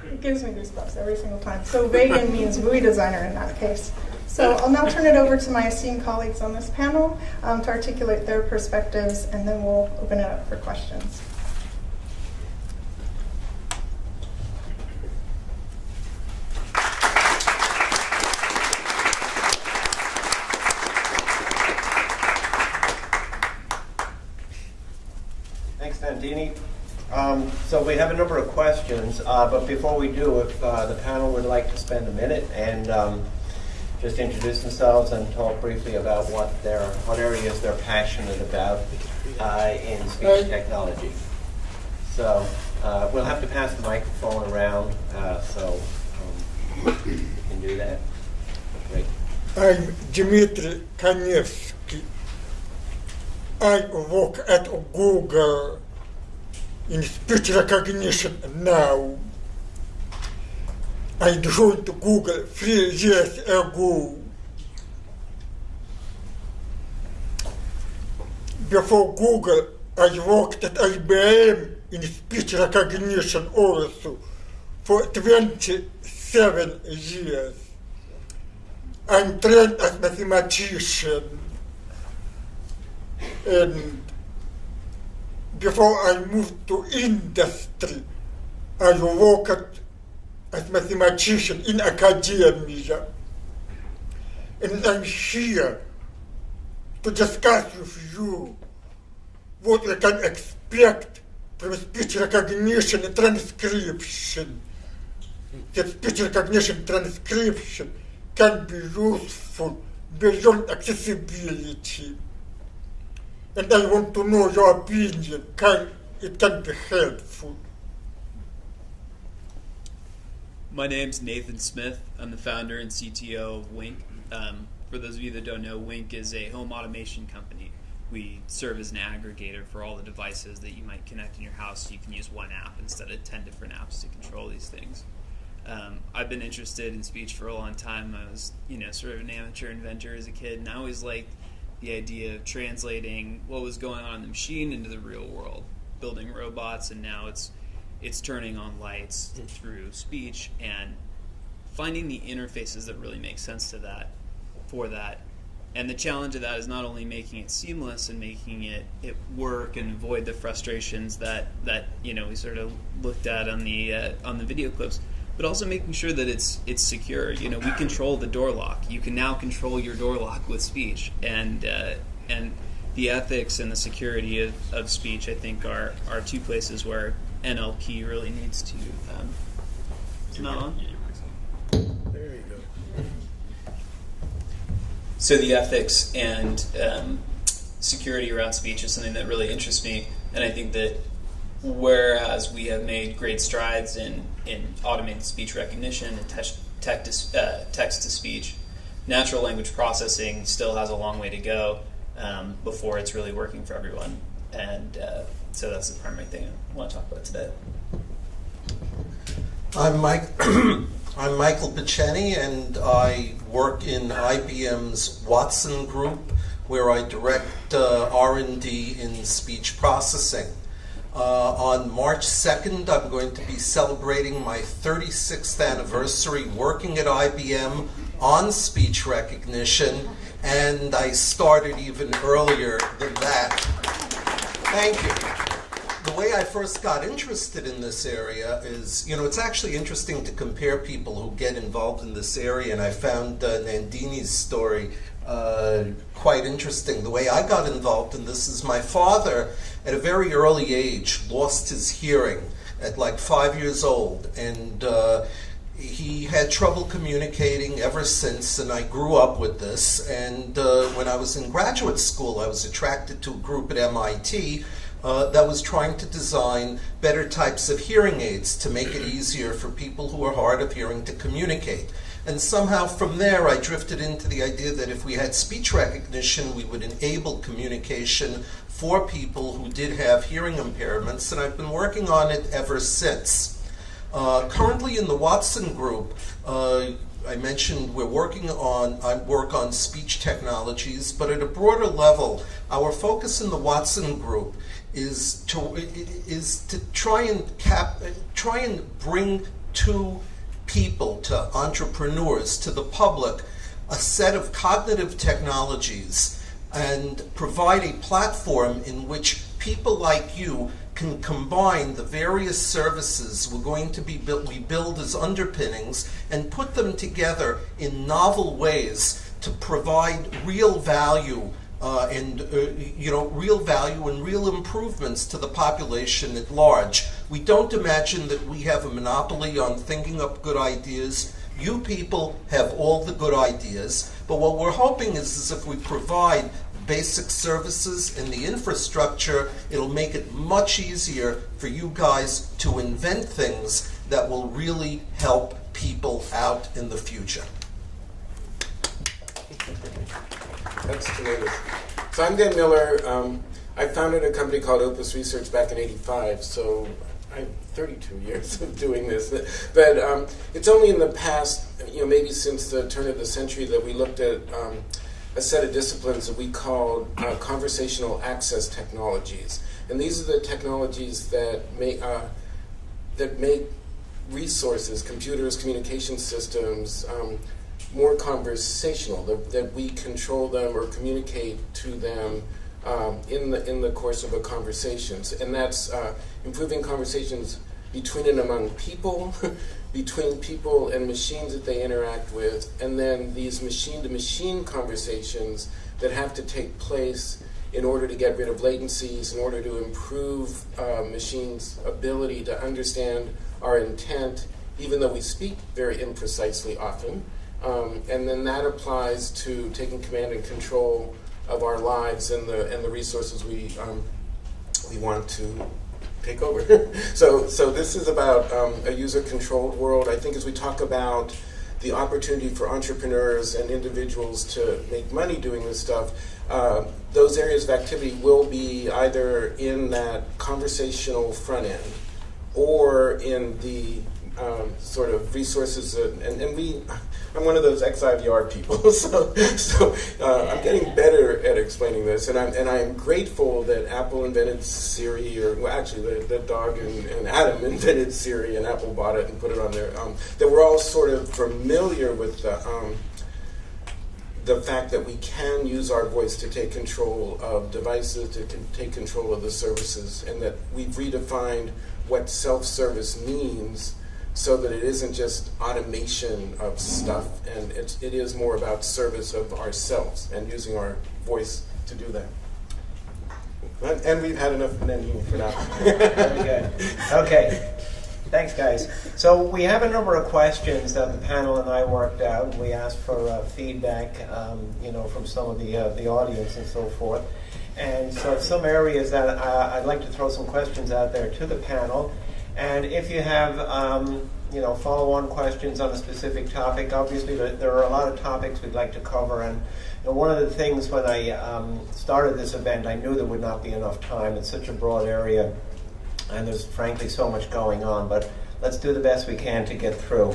It gives me goosebumps every single time. So vegan means movie designer in that case. So I'll now turn it over to my esteemed colleagues on this panel to articulate their perspectives, and then we'll open it up for questions. Thanks, Nandini. So we have a number of questions, but before we do, if the panel would like to spend a minute and just introduce themselves and talk briefly about what areas they're passionate about in speech technology. So we'll have to pass the microphone around, so you can do that. Great. I'm Dmitry Kanevsky. I work at Google in speech recognition now. I joined Google 3 years ago. Before Google, I worked at IBM in speech recognition also for 27 years. I'm trained as a mathematician, and before I moved to industry, I worked as a mathematician in academia. And I'm here to discuss with you what we can expect from speech recognition and transcription. That speech recognition transcription can be useful beyond accessibility. And I want to know your opinion. It can be helpful. My name's Nathan Smith. I'm the founder and CTO of Wink. For those of you that don't know, Wink is a home automation company. We serve as an aggregator for all the devices that you might connect in your house. You can use one app instead of 10 different apps to control these things. I've been interested in speech for a long time. I was, sort of an amateur inventor as a kid, and I always liked the idea of translating what was going on in the machine into the real world, building robots, and now it's turning on lights through speech and finding the interfaces that really make sense to that, for that. And the challenge of that is not only making it seamless and making it work and avoid the frustrations that we sort of looked at on the video clips, but also making sure that it's secure. We control the door lock. You can now control your door lock with speech, and the ethics and the security of speech, I think, are two places where NLP really needs to. It's not on. There you So the ethics and security around speech is something that really interests me, and I think that whereas we have made great strides in automated speech recognition and text-to-speech, natural language processing still has a long way to go before it's really working for everyone. And so that's the primary thing I want to talk about today. I'm Michael Piceni, and I work in IBM's Watson Group, where I direct R&D in speech processing. On March 2nd, I'm going to be celebrating my 36th anniversary working at IBM on speech recognition, and I started even earlier than that. Thank you. The way I first got interested in this area is, it's actually interesting to compare people who get involved in this area, and I found Nandini's story quite interesting. The way I got involved in this is my father, at a very early age, lost his hearing at like 5 years old, and he had trouble communicating ever since, and I grew up with this. And when I was in graduate school, I was attracted to a group at MIT that was trying to design better types of hearing aids to make it easier for people who are hard of hearing to communicate. And somehow from there I drifted into the idea that if we had speech recognition, we would enable communication for people who did have hearing impairments, and I've been working on it ever since. Currently in the Watson Group, I mentioned I work on speech technologies, but at a broader level, our focus in the Watson Group is to try and bring to people, to entrepreneurs, to the public, a set of cognitive technologies and provide a platform in which people like you can combine the various services we build as underpinnings and put them together in novel ways to provide real value real value and real improvements to the population at large. We don't imagine that we have a monopoly on thinking up good ideas. You people have all the good ideas, but what we're hoping is if we provide basic services and the infrastructure, it'll make it much easier for you guys to invent things that will really help people out in the future. That's tremendous. So I'm Dan Miller. I founded a company called Opus Research back in '85, so I have 32 years of doing this. But it's only in the past, maybe since the turn of the century, that we looked at a set of disciplines that we called conversational access technologies. And these are the technologies that make resources, computers, communication systems, more conversational, that we control them or communicate to them in the course of a conversation. And that's improving conversations between and among people, between people and machines that they interact with, and then these machine-to-machine conversations that have to take place in order to get rid of latencies, in order to improve machines' ability to understand our intent, even though we speak very imprecisely often. And then that applies to taking command and control of our lives and the resources we want to take over. So this is about a user-controlled world. I think as we talk about the opportunity for entrepreneurs and individuals to make money doing this stuff, those areas of activity will be either in that conversational front end or in the sort of resources I'm one of those XIVR people, so I'm getting better at explaining this, and I'm grateful that Apple invented Siri, the dog and Adam invented Siri, and Apple bought it and put it on there. That we're all sort of familiar with the fact that we can use our voice to take control of devices, to take control of the services, and that we've redefined what self-service means, so that it isn't just automation of stuff, and it is more about service of ourselves and using our voice to do that. And we've had enough Nandini for now. Very good. Okay. Thanks, guys. So we have a number of questions that the panel and I worked out. We asked for feedback, from some of the audience and so forth. And so some areas that I'd like to throw some questions out there to the panel. And if you have, follow-on questions on a specific topic, obviously there are a lot of topics we'd like to cover. And one of the things when I started this event, I knew there would not be enough time. It's such a broad area, and there's frankly so much going on. But let's do the best we can to get through.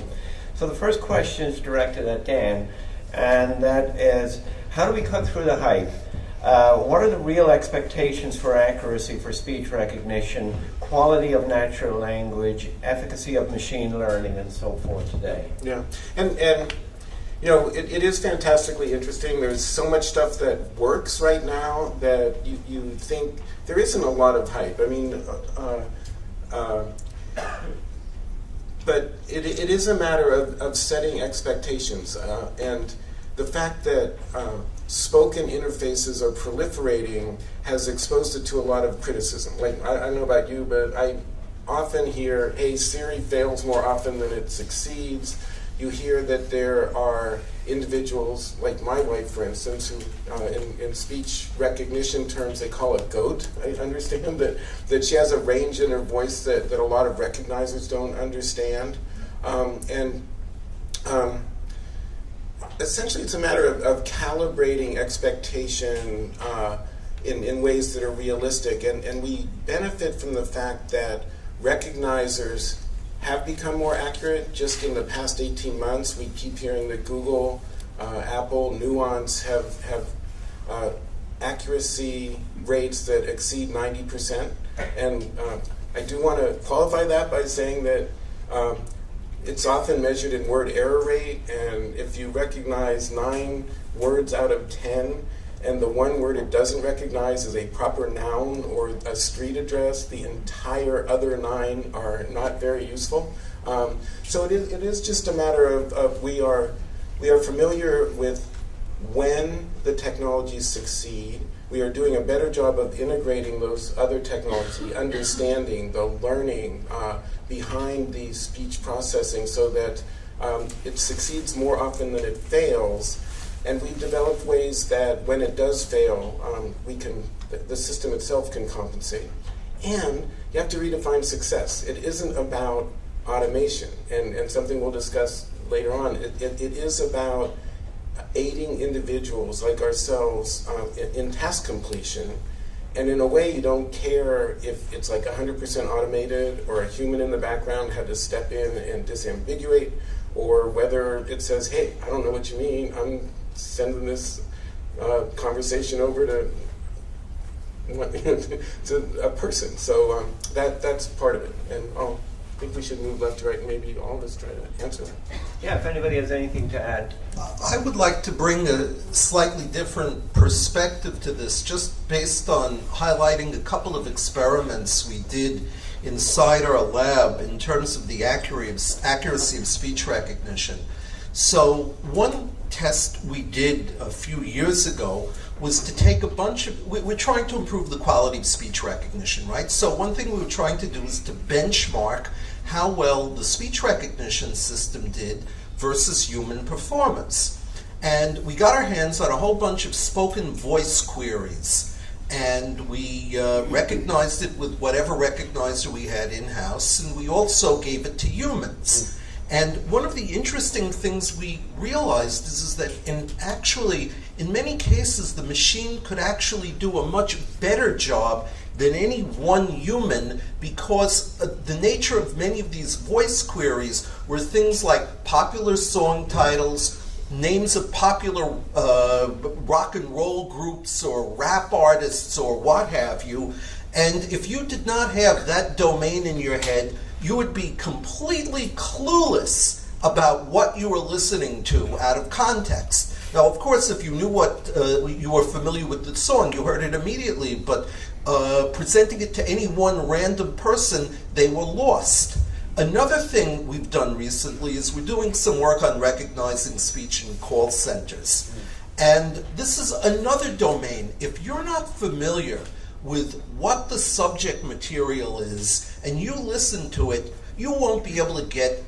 So the first question is directed at Dan, and that is, how do we cut through the hype? What are the real expectations for accuracy for speech recognition, quality of natural language, efficacy of machine learning, and so forth today? Yeah, and it is fantastically interesting. There's so much stuff that works right now that you think there isn't a lot of hype. I mean, but it is a matter of setting expectations, and the fact that spoken interfaces are proliferating has exposed it to a lot of criticism. Like, I don't know about you, but I often hear, hey, Siri fails more often than it succeeds. You hear that there are individuals, like my wife, for instance, who in speech recognition terms, they call it GOAT. I understand that she has a range in her voice that a lot of recognizers don't understand. Essentially, it's a matter of calibrating expectation in ways that are realistic. And we benefit from the fact that recognizers have become more accurate. Just in the past 18 months, we keep hearing that Google, Apple, Nuance have accuracy rates that exceed 90%. And I do want to qualify that by saying that it's often measured in word error rate, and if you recognize 9 words out of 10, and the one word it doesn't recognize is a proper noun or a street address, the entire other 9 are not very useful. So it is just a matter of we are familiar with when the technologies succeed. We are doing a better job of integrating those other technology, understanding the learning behind the speech processing so that it succeeds more often than it fails. And we've developed ways that when it does fail, the system itself can compensate. And you have to redefine success. It isn't about automation, and something we'll discuss later on. It is about aiding individuals like ourselves in task completion. And in a way, you don't care if it's like 100% automated or a human in the background had to step in and disambiguate, or whether it says, hey, I don't know what you mean, I'm sending this conversation over to a person. So that's part of it. And I think we should move left to right, and maybe all of us try to answer that. Yeah, if anybody has anything to add. I would like to bring a slightly different perspective to this, just based on highlighting a couple of experiments we did inside our lab in terms of the accuracy of speech recognition. So one test we did a few years ago was to take a bunch of, we're trying to improve the quality of speech recognition, right? So one thing we were trying to do is to benchmark how well the speech recognition system did versus human performance. And we got our hands on a whole bunch of spoken voice queries, and we recognized it with whatever recognizer we had in-house, and we also gave it to humans. And one of the interesting things we realized is that in many cases, the machine could actually do a much better job than any one human, because the nature of many of these voice queries were things like popular song titles, names of popular rock and roll groups or rap artists or what have you. And if you did not have that domain in your head, you would be completely clueless about what you were listening to out of context. Now, of course, if you knew what you were familiar with the song, you heard it immediately, but presenting it to any one random person, they were lost. Another thing we've done recently is we're doing some work on recognizing speech in call centers. And this is another domain. If you're not familiar with what the subject material is, and you listen to it, you won't be able to get,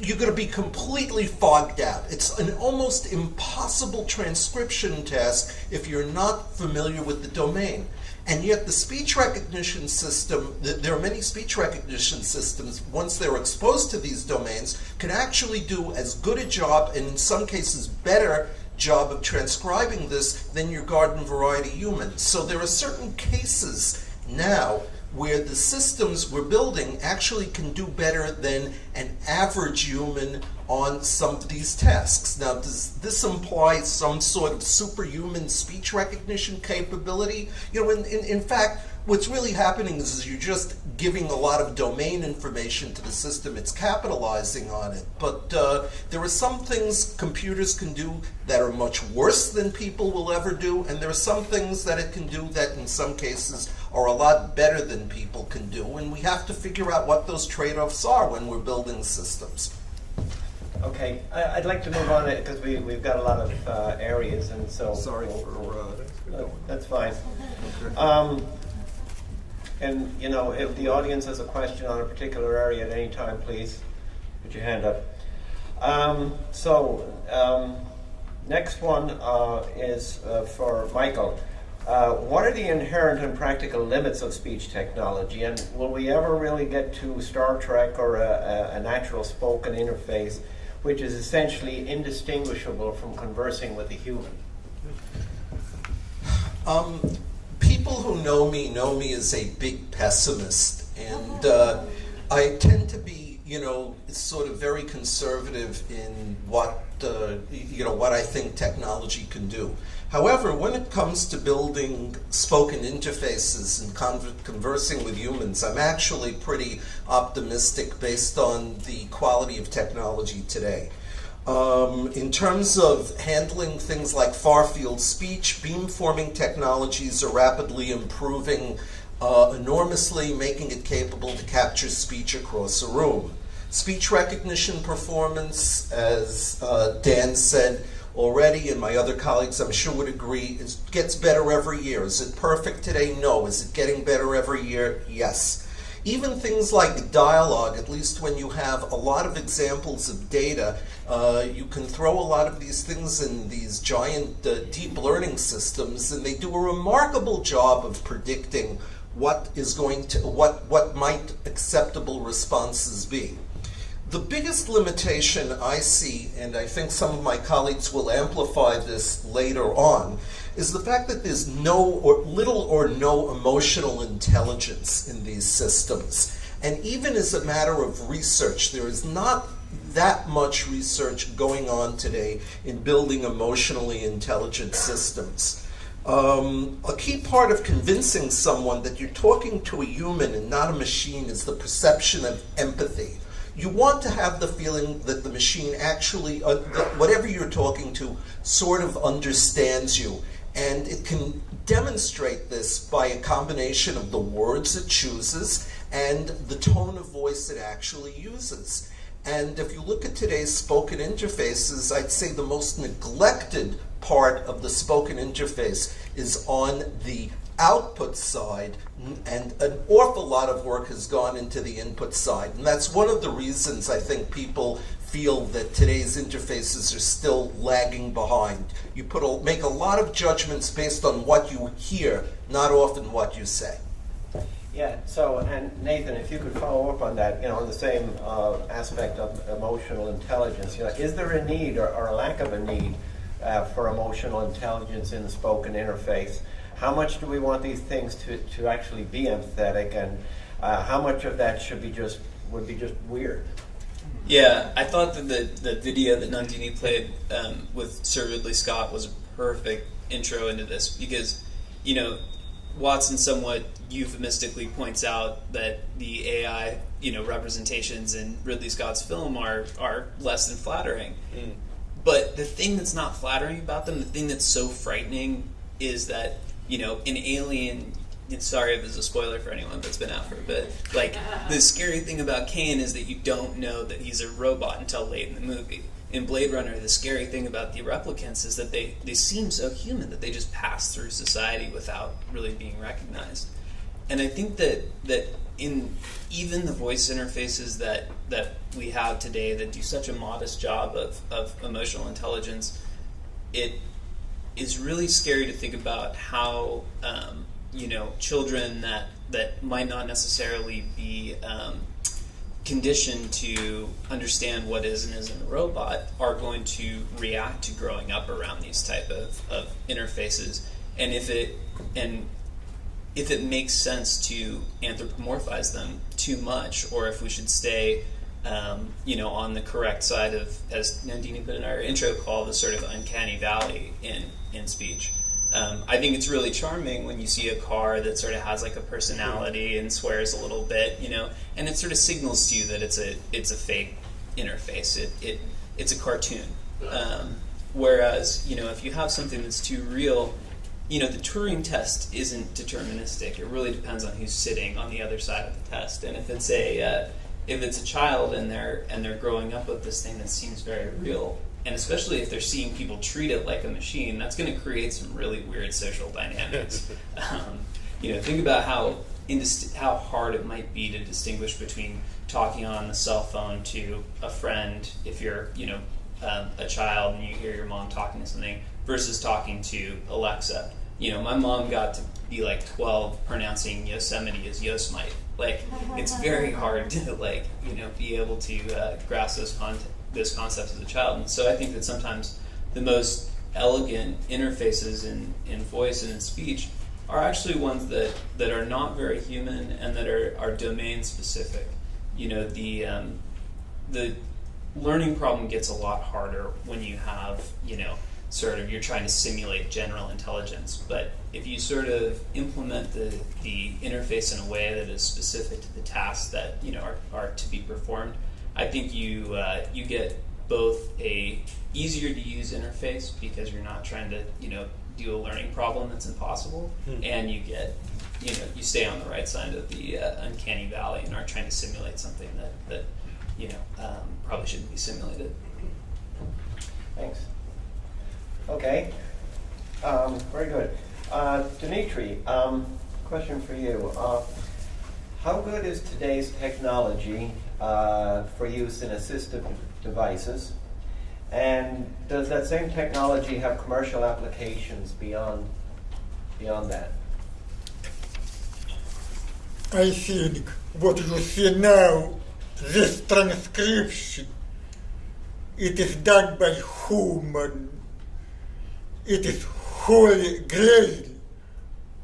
you're going to be completely fogged out. It's an almost impossible transcription task if you're not familiar with the domain. And yet the speech recognition system, there are many speech recognition systems, once they're exposed to these domains, can actually do as good a job, and in some cases better job of transcribing this than your garden variety human. So there are certain cases now where the systems we're building actually can do better than an average human on some of these tasks. Now, does this imply some sort of superhuman speech recognition capability? You know, in fact, what's really happening is you're just giving a lot of domain information to the system. It's capitalizing on it. But there are some things computers can do that are much worse than people will ever do, and there are some things that it can do that in some cases are a lot better than people can do, and we have to figure out what those trade-offs are when we're building systems. Okay, I'd like to move on because we've got a lot of areas, and so sorry for that's fine. Okay. And you know, if the audience has a question on a particular area at any time, please put your hand up. Next one is for Michael. What are the inherent and practical limits of speech technology, and will we ever really get to Star Trek or a natural spoken interface, which is essentially indistinguishable from conversing with a human? People who know me as a big pessimist, and I tend to be, sort of very conservative in what I think technology can do. However, when it comes to building spoken interfaces and conversing with humans, I'm actually pretty optimistic based on the quality of technology today. In terms of handling things like far-field speech, beamforming technologies are rapidly improving enormously, making it capable to capture speech across a room. Speech recognition performance, as Dan said already, and my other colleagues I'm sure would agree, gets better every year. Is it perfect today? No. Is it getting better every year? Yes. Even things like dialogue, at least when you have a lot of examples of data, you can throw a lot of these things in these giant deep learning systems, and they do a remarkable job of predicting what might acceptable responses be. The biggest limitation I see, and I think some of my colleagues will amplify this later on, is the fact that there's little or no emotional intelligence in these systems. And even as a matter of research, there is not that much research going on today in building emotionally intelligent systems. A key part of convincing someone that you're talking to a human and not a machine is the perception of empathy. You want to have the feeling that the machine actually, that whatever you're talking to, sort of understands you. And it can demonstrate this by a combination of the words it chooses and the tone of voice it actually uses. And if you look at today's spoken interfaces, I'd say the most neglected part of the spoken interface is on the output side, and an awful lot of work has gone into the input side. And that's one of the reasons I think people feel that today's interfaces are still lagging behind. You make a lot of judgments based on what you hear, not often what you say. Yeah, so, and Nathan, if you could follow up on that, on the same aspect of emotional intelligence, is there a need or a lack of a need for emotional intelligence in the spoken interface? How much do we want these things to actually be empathetic, and how much of that would be just weird? Yeah, I thought that the video that Nandini played with Sir Ridley Scott was a perfect intro into this, because, Watson somewhat euphemistically points out that the AI, representations in Ridley Scott's film are less than flattering. Mm. But the thing that's not flattering about them, the thing that's so frightening, is that, in Alien, sorry if it's a spoiler for anyone that's been out for a bit, the scary thing about Kane is that you don't know that he's a robot until late in the movie. In Blade Runner, the scary thing about the replicants is that they seem so human that they just pass through society without really being recognized. I think that in even the voice interfaces that we have today that do such a modest job of emotional intelligence, it is really scary to think about how children that might not necessarily be conditioned to understand what is and isn't a robot are going to react to growing up around these type of interfaces, and if it makes sense to anthropomorphize them too much, or if we should stay on the correct side of, as Nandini put in our intro call, the sort of uncanny valley in speech. I think it's really charming when you see a car that sort of has like a personality and swears a little bit, and it sort of signals to you that it's a fake interface. It's a cartoon. Whereas if you have something that's too real, the Turing test isn't deterministic. It really depends on who's sitting on the other side of the test. And if it's a child and they're growing up with this thing that seems very real, and especially if they're seeing people treat it like a machine, that's going to create some really weird social dynamics. Think about how hard it might be to distinguish between talking on the cell phone to a friend if you're a child and you hear your mom talking to something versus talking to Alexa. My mom got to be like 12 pronouncing Yosemite as Yosemite. Like, it's very hard to be able to grasp those concepts as a child. And so I think that sometimes the most elegant interfaces in voice and in speech are actually ones that are not very human and that are domain specific. The learning problem gets a lot harder when you have, you're trying to simulate general intelligence. But if you sort of implement the interface in a way that is specific to the tasks that are to be performed, I think you get both a easier to use interface because you're not trying to do a learning problem that's impossible, and you get you stay on the right side of the uncanny valley and aren't trying to simulate something that probably shouldn't be simulated. Thanks. Okay. Very good. Dimitri, question for you. How good is today's technology for use in assistive devices? And does that same technology have commercial applications beyond that? I think what you see now, this transcription, it is done by human. It is holy grail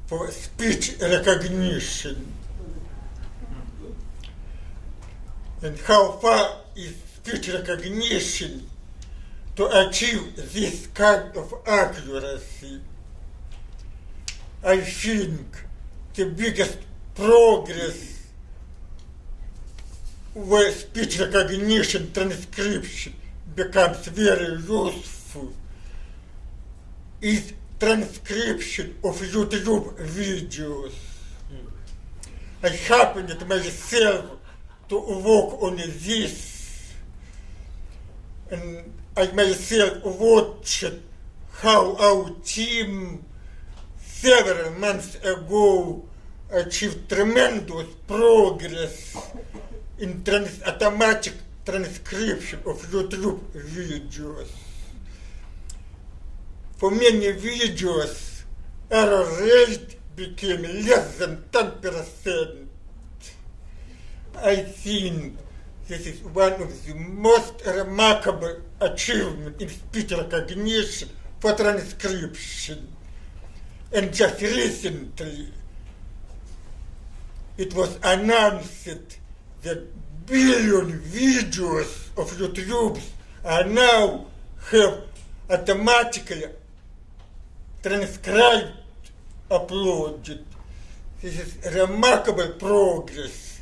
for speech recognition. And how far is speech recognition to achieve this kind of accuracy? I think the biggest progress where speech recognition transcription becomes very useful is transcription of YouTube videos. I happened myself to work on this, and I myself watched how our team several months ago achieved tremendous progress in automatic transcription of YouTube videos. For many videos, error rate became less than 10%. I think this is one of the most remarkable achievements in speech recognition for transcription. And just recently, it was announced that billion videos of YouTube are now have automatically transcribed, uploaded. This is remarkable progress.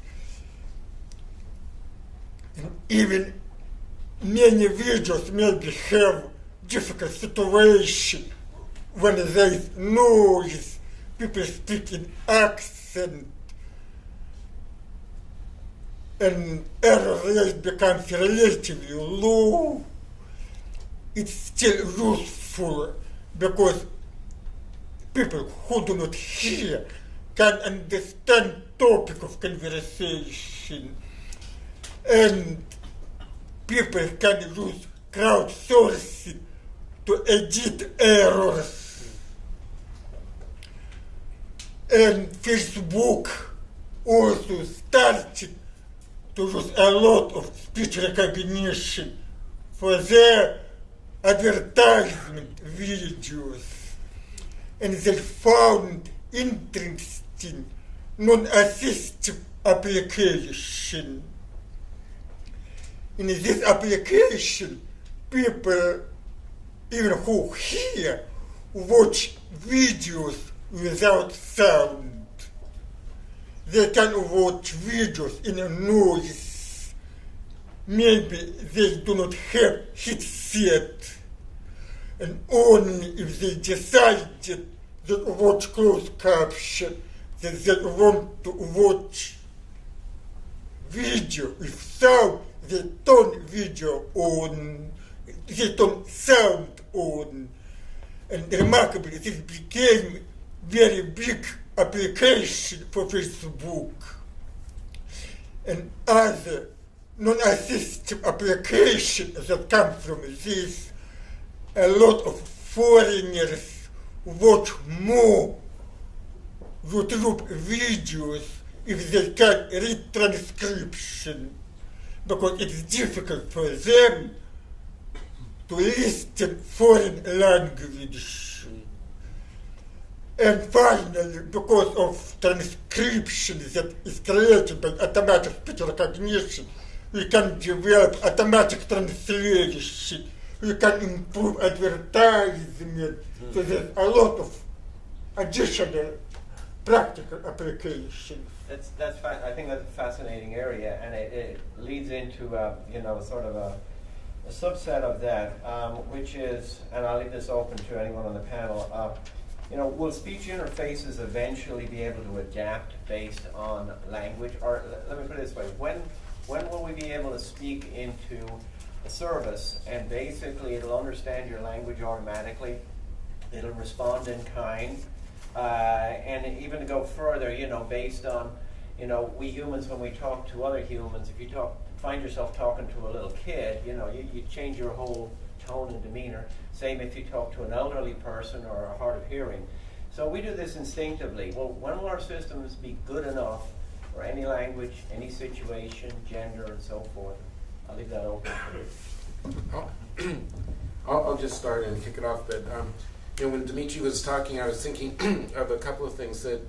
And even many videos maybe have difficult situation when there is noise, people speak in accent, and error rate becomes relatively low. It's still useful because people who do not hear can understand topic of conversation, and people can use crowdsourcing to edit errors. And Facebook also started to use a lot of speech recognition for their advertisement videos. And they found interesting non-assistive application. In this application, people, even who hear, watch videos without sound. They can watch videos in a noise. Maybe they do not have headset, and only if they decided they watch closed caption, that they want to watch video with sound, they turn video on, they turn sound on. And remarkably, this became very big application for Facebook. And other non-assistive applications that come from this, a lot of foreigners watch more YouTube videos if they can read transcription, because it's difficult for them to listen foreign language. And finally, because of transcription that is created by automatic speech recognition, we can develop automatic translation. We can improve advertisement. So there's a lot of additional practical applications. I think that's a fascinating area, and it leads into sort of a subset of that, which is, and I'll leave this open to anyone on the panel. Will speech interfaces eventually be able to adapt based on language? Or let me put it this way: when will we be able to speak into a service and basically it'll understand your language automatically? It'll respond in kind. And even to go further, based on, we humans, when we talk to other humans, if you find yourself talking to a little kid, you change your whole tone and demeanor. Same if you talk to an elderly person or a hard of hearing. So we do this instinctively. Well, when will our systems be good enough for any language, any situation, gender, and so forth? I'll leave that open. I'll just start and kick it off, but when Dimitri was talking, I was thinking of a couple of things that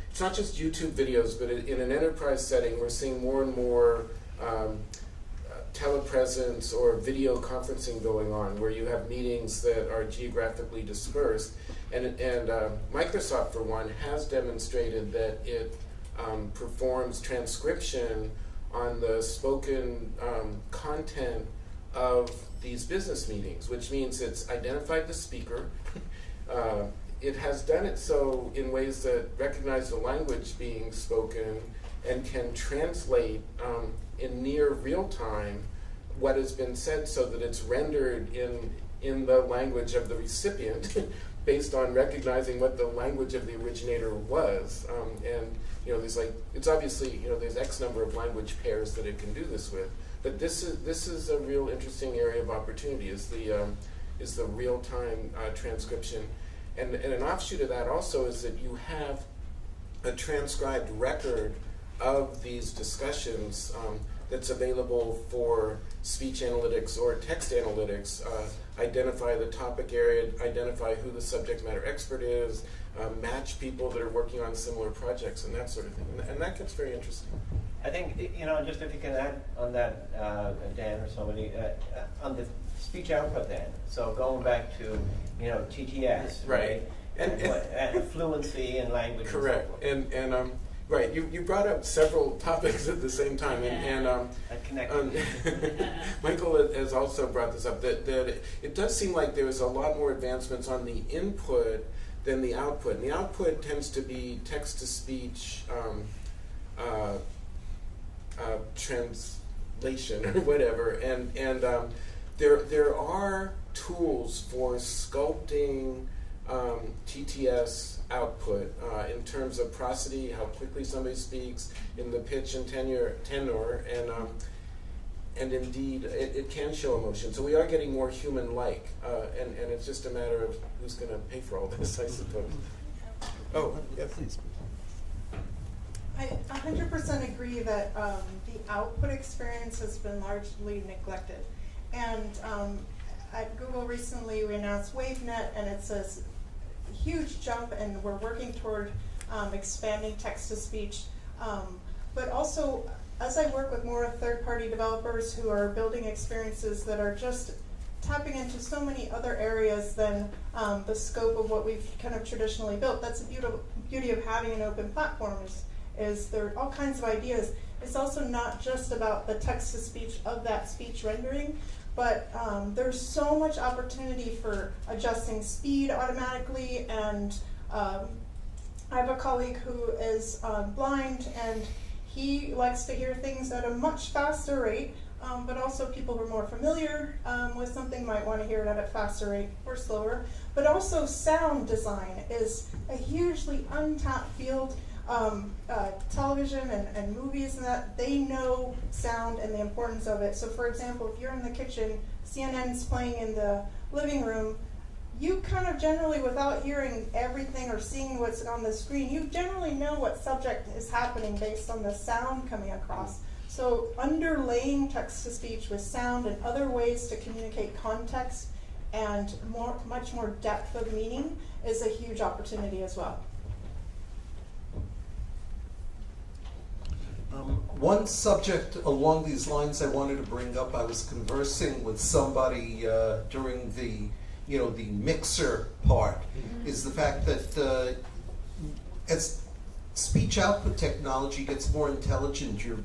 it's not just YouTube videos, but in an enterprise setting, we're seeing more and more telepresence or video conferencing going on, where you have meetings that are geographically dispersed. And Microsoft, for one, has demonstrated that it performs transcription on the spoken content of these business meetings, which means it's identified the speaker. It has done it so in ways that recognize the language being spoken and can translate in near real time what has been said, so that it's rendered in the language of the recipient based on recognizing what the language of the originator was. There's it's obviously, there's X number of language pairs that it can do this with. But this is a real interesting area of opportunity, is the real-time transcription. And an offshoot of that also is that you have a transcribed record of these discussions that's available for speech analytics or text analytics. Identify the topic area, identify who the subject matter expert is, match people that are working on similar projects, and that sort of thing. And that gets very interesting. I think, just if you can add on that, Dan or somebody, on the speech output then. So going back to, TTS, right? And fluency in language. Correct. And right, you brought up several topics at the same time, Michael has also brought this up, that it does seem like there is a lot more advancements on the input than the output. And the output tends to be text-to-speech translation or whatever, and there are tools for sculpting TTS output in terms of prosody, how quickly somebody speaks, in the pitch and tenor, and indeed it can show emotion. So we are getting more human-like, and it's just a matter of who's going to pay for all this, I suppose. Oh, yeah, please. I 100% agree that the output experience has been largely neglected. And at Google recently we announced WaveNet, and it's a huge jump, and we're working toward expanding text-to-speech. But also, as I work with more third-party developers who are building experiences that are just tapping into so many other areas than the scope of what we've kind of traditionally built, that's the beauty of having an open platform is there are all kinds of ideas. It's also not just about the text-to-speech of that speech rendering, but there's so much opportunity for adjusting speed automatically, and I have a colleague who is blind, and he likes to hear things at a much faster rate, but also people who are more familiar with something might want to hear it at a faster rate or slower. But also sound design is a hugely untapped field. Television and movies and that, they know sound and the importance of it. So for example, if you're in the kitchen, CNN's playing in the living room, you kind of generally, without hearing everything or seeing what's on the screen, you generally know what subject is happening based on the sound coming across. So underlaying text-to-speech with sound and other ways to communicate context and much more depth of meaning is a huge opportunity as well. One subject along these lines I wanted to bring up, I was conversing with somebody during the mixer part, is the fact that as speech output technology gets more intelligent, you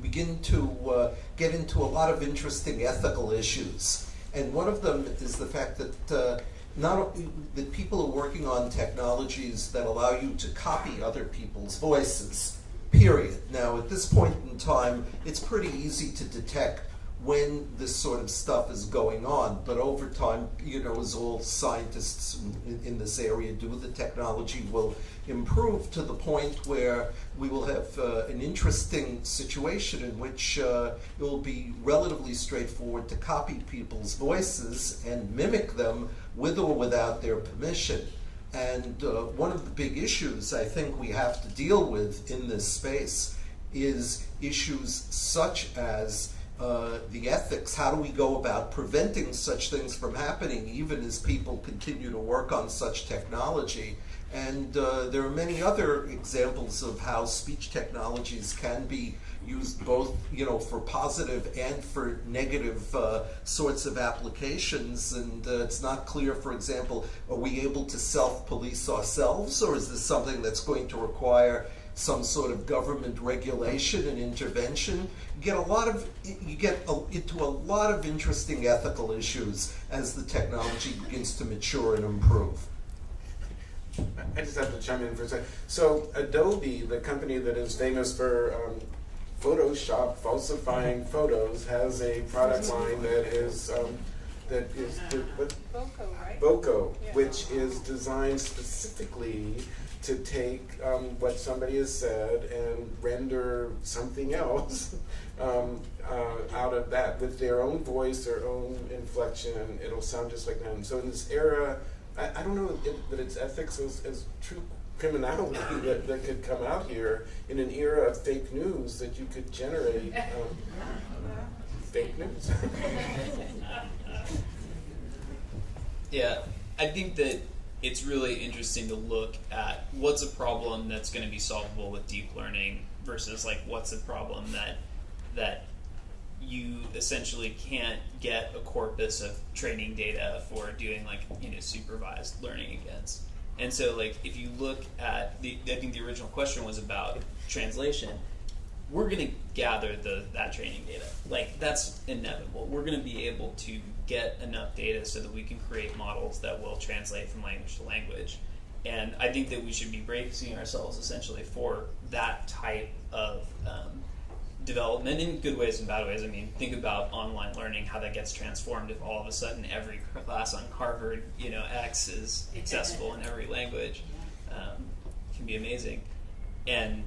begin to get into a lot of interesting ethical issues. And one of them is the fact that that people are working on technologies that allow you to copy other people's voices. Period. Now, at this point in time, it's pretty easy to detect when this sort of stuff is going on. But over time, as all scientists in this area do, the technology will improve to the point where we will have an interesting situation in which it will be relatively straightforward to copy people's voices and mimic them with or without their permission. And one of the big issues I think we have to deal with in this space is issues such as the ethics. How do we go about preventing such things from happening, even as people continue to work on such technology? And there are many other examples of how speech technologies can be used both, for positive and for negative sorts of applications. And it's not clear, for example, are we able to self-police ourselves, or is this something that's going to require some sort of government regulation and intervention? You get into a lot of interesting ethical issues as the technology begins to mature and improve. I just have to chime in for a second. So Adobe, the company that is famous for Photoshop falsifying photos, has a product line that is Voco, right? Voco, Yeah. which is designed specifically to take what somebody has said and render something else out of that with their own voice, their own inflection. It'll sound just like them. So in this era, I don't know that it's ethics as true criminality that could come out here in an era of fake news, that you could generate fake news. Yeah, I think that it's really interesting to look at what's a problem that's going to be solvable with deep learning versus what's a problem that you essentially can't get a corpus of training data for doing supervised learning against. And so if you look at I think the original question was about translation. We're going to gather that training data. That's inevitable. We're going to be able to get enough data so that we can create models that will translate from language to language. And I think that we should be bracing ourselves essentially for that type of development in good ways and bad ways. I mean, think about online learning, how that gets transformed if all of a sudden every class on Harvard, X is accessible in every language. Can be amazing. And,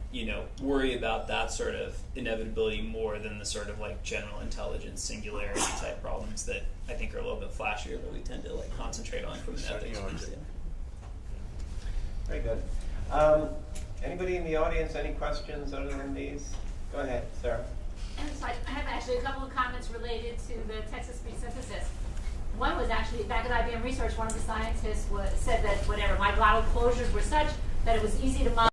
worry about that sort of inevitability more than the sort of like general intelligence singularity type problems that I think are a little bit flashier, but we tend to like concentrate on from an ethics perspective. Very good. Anybody in the audience, any questions other than these? Go ahead, Sarah. I have actually a couple of comments related to the text-to-speech synthesis. One was actually, back at IBM Research, one of the scientists said that my glottal closures were such that it was easy to model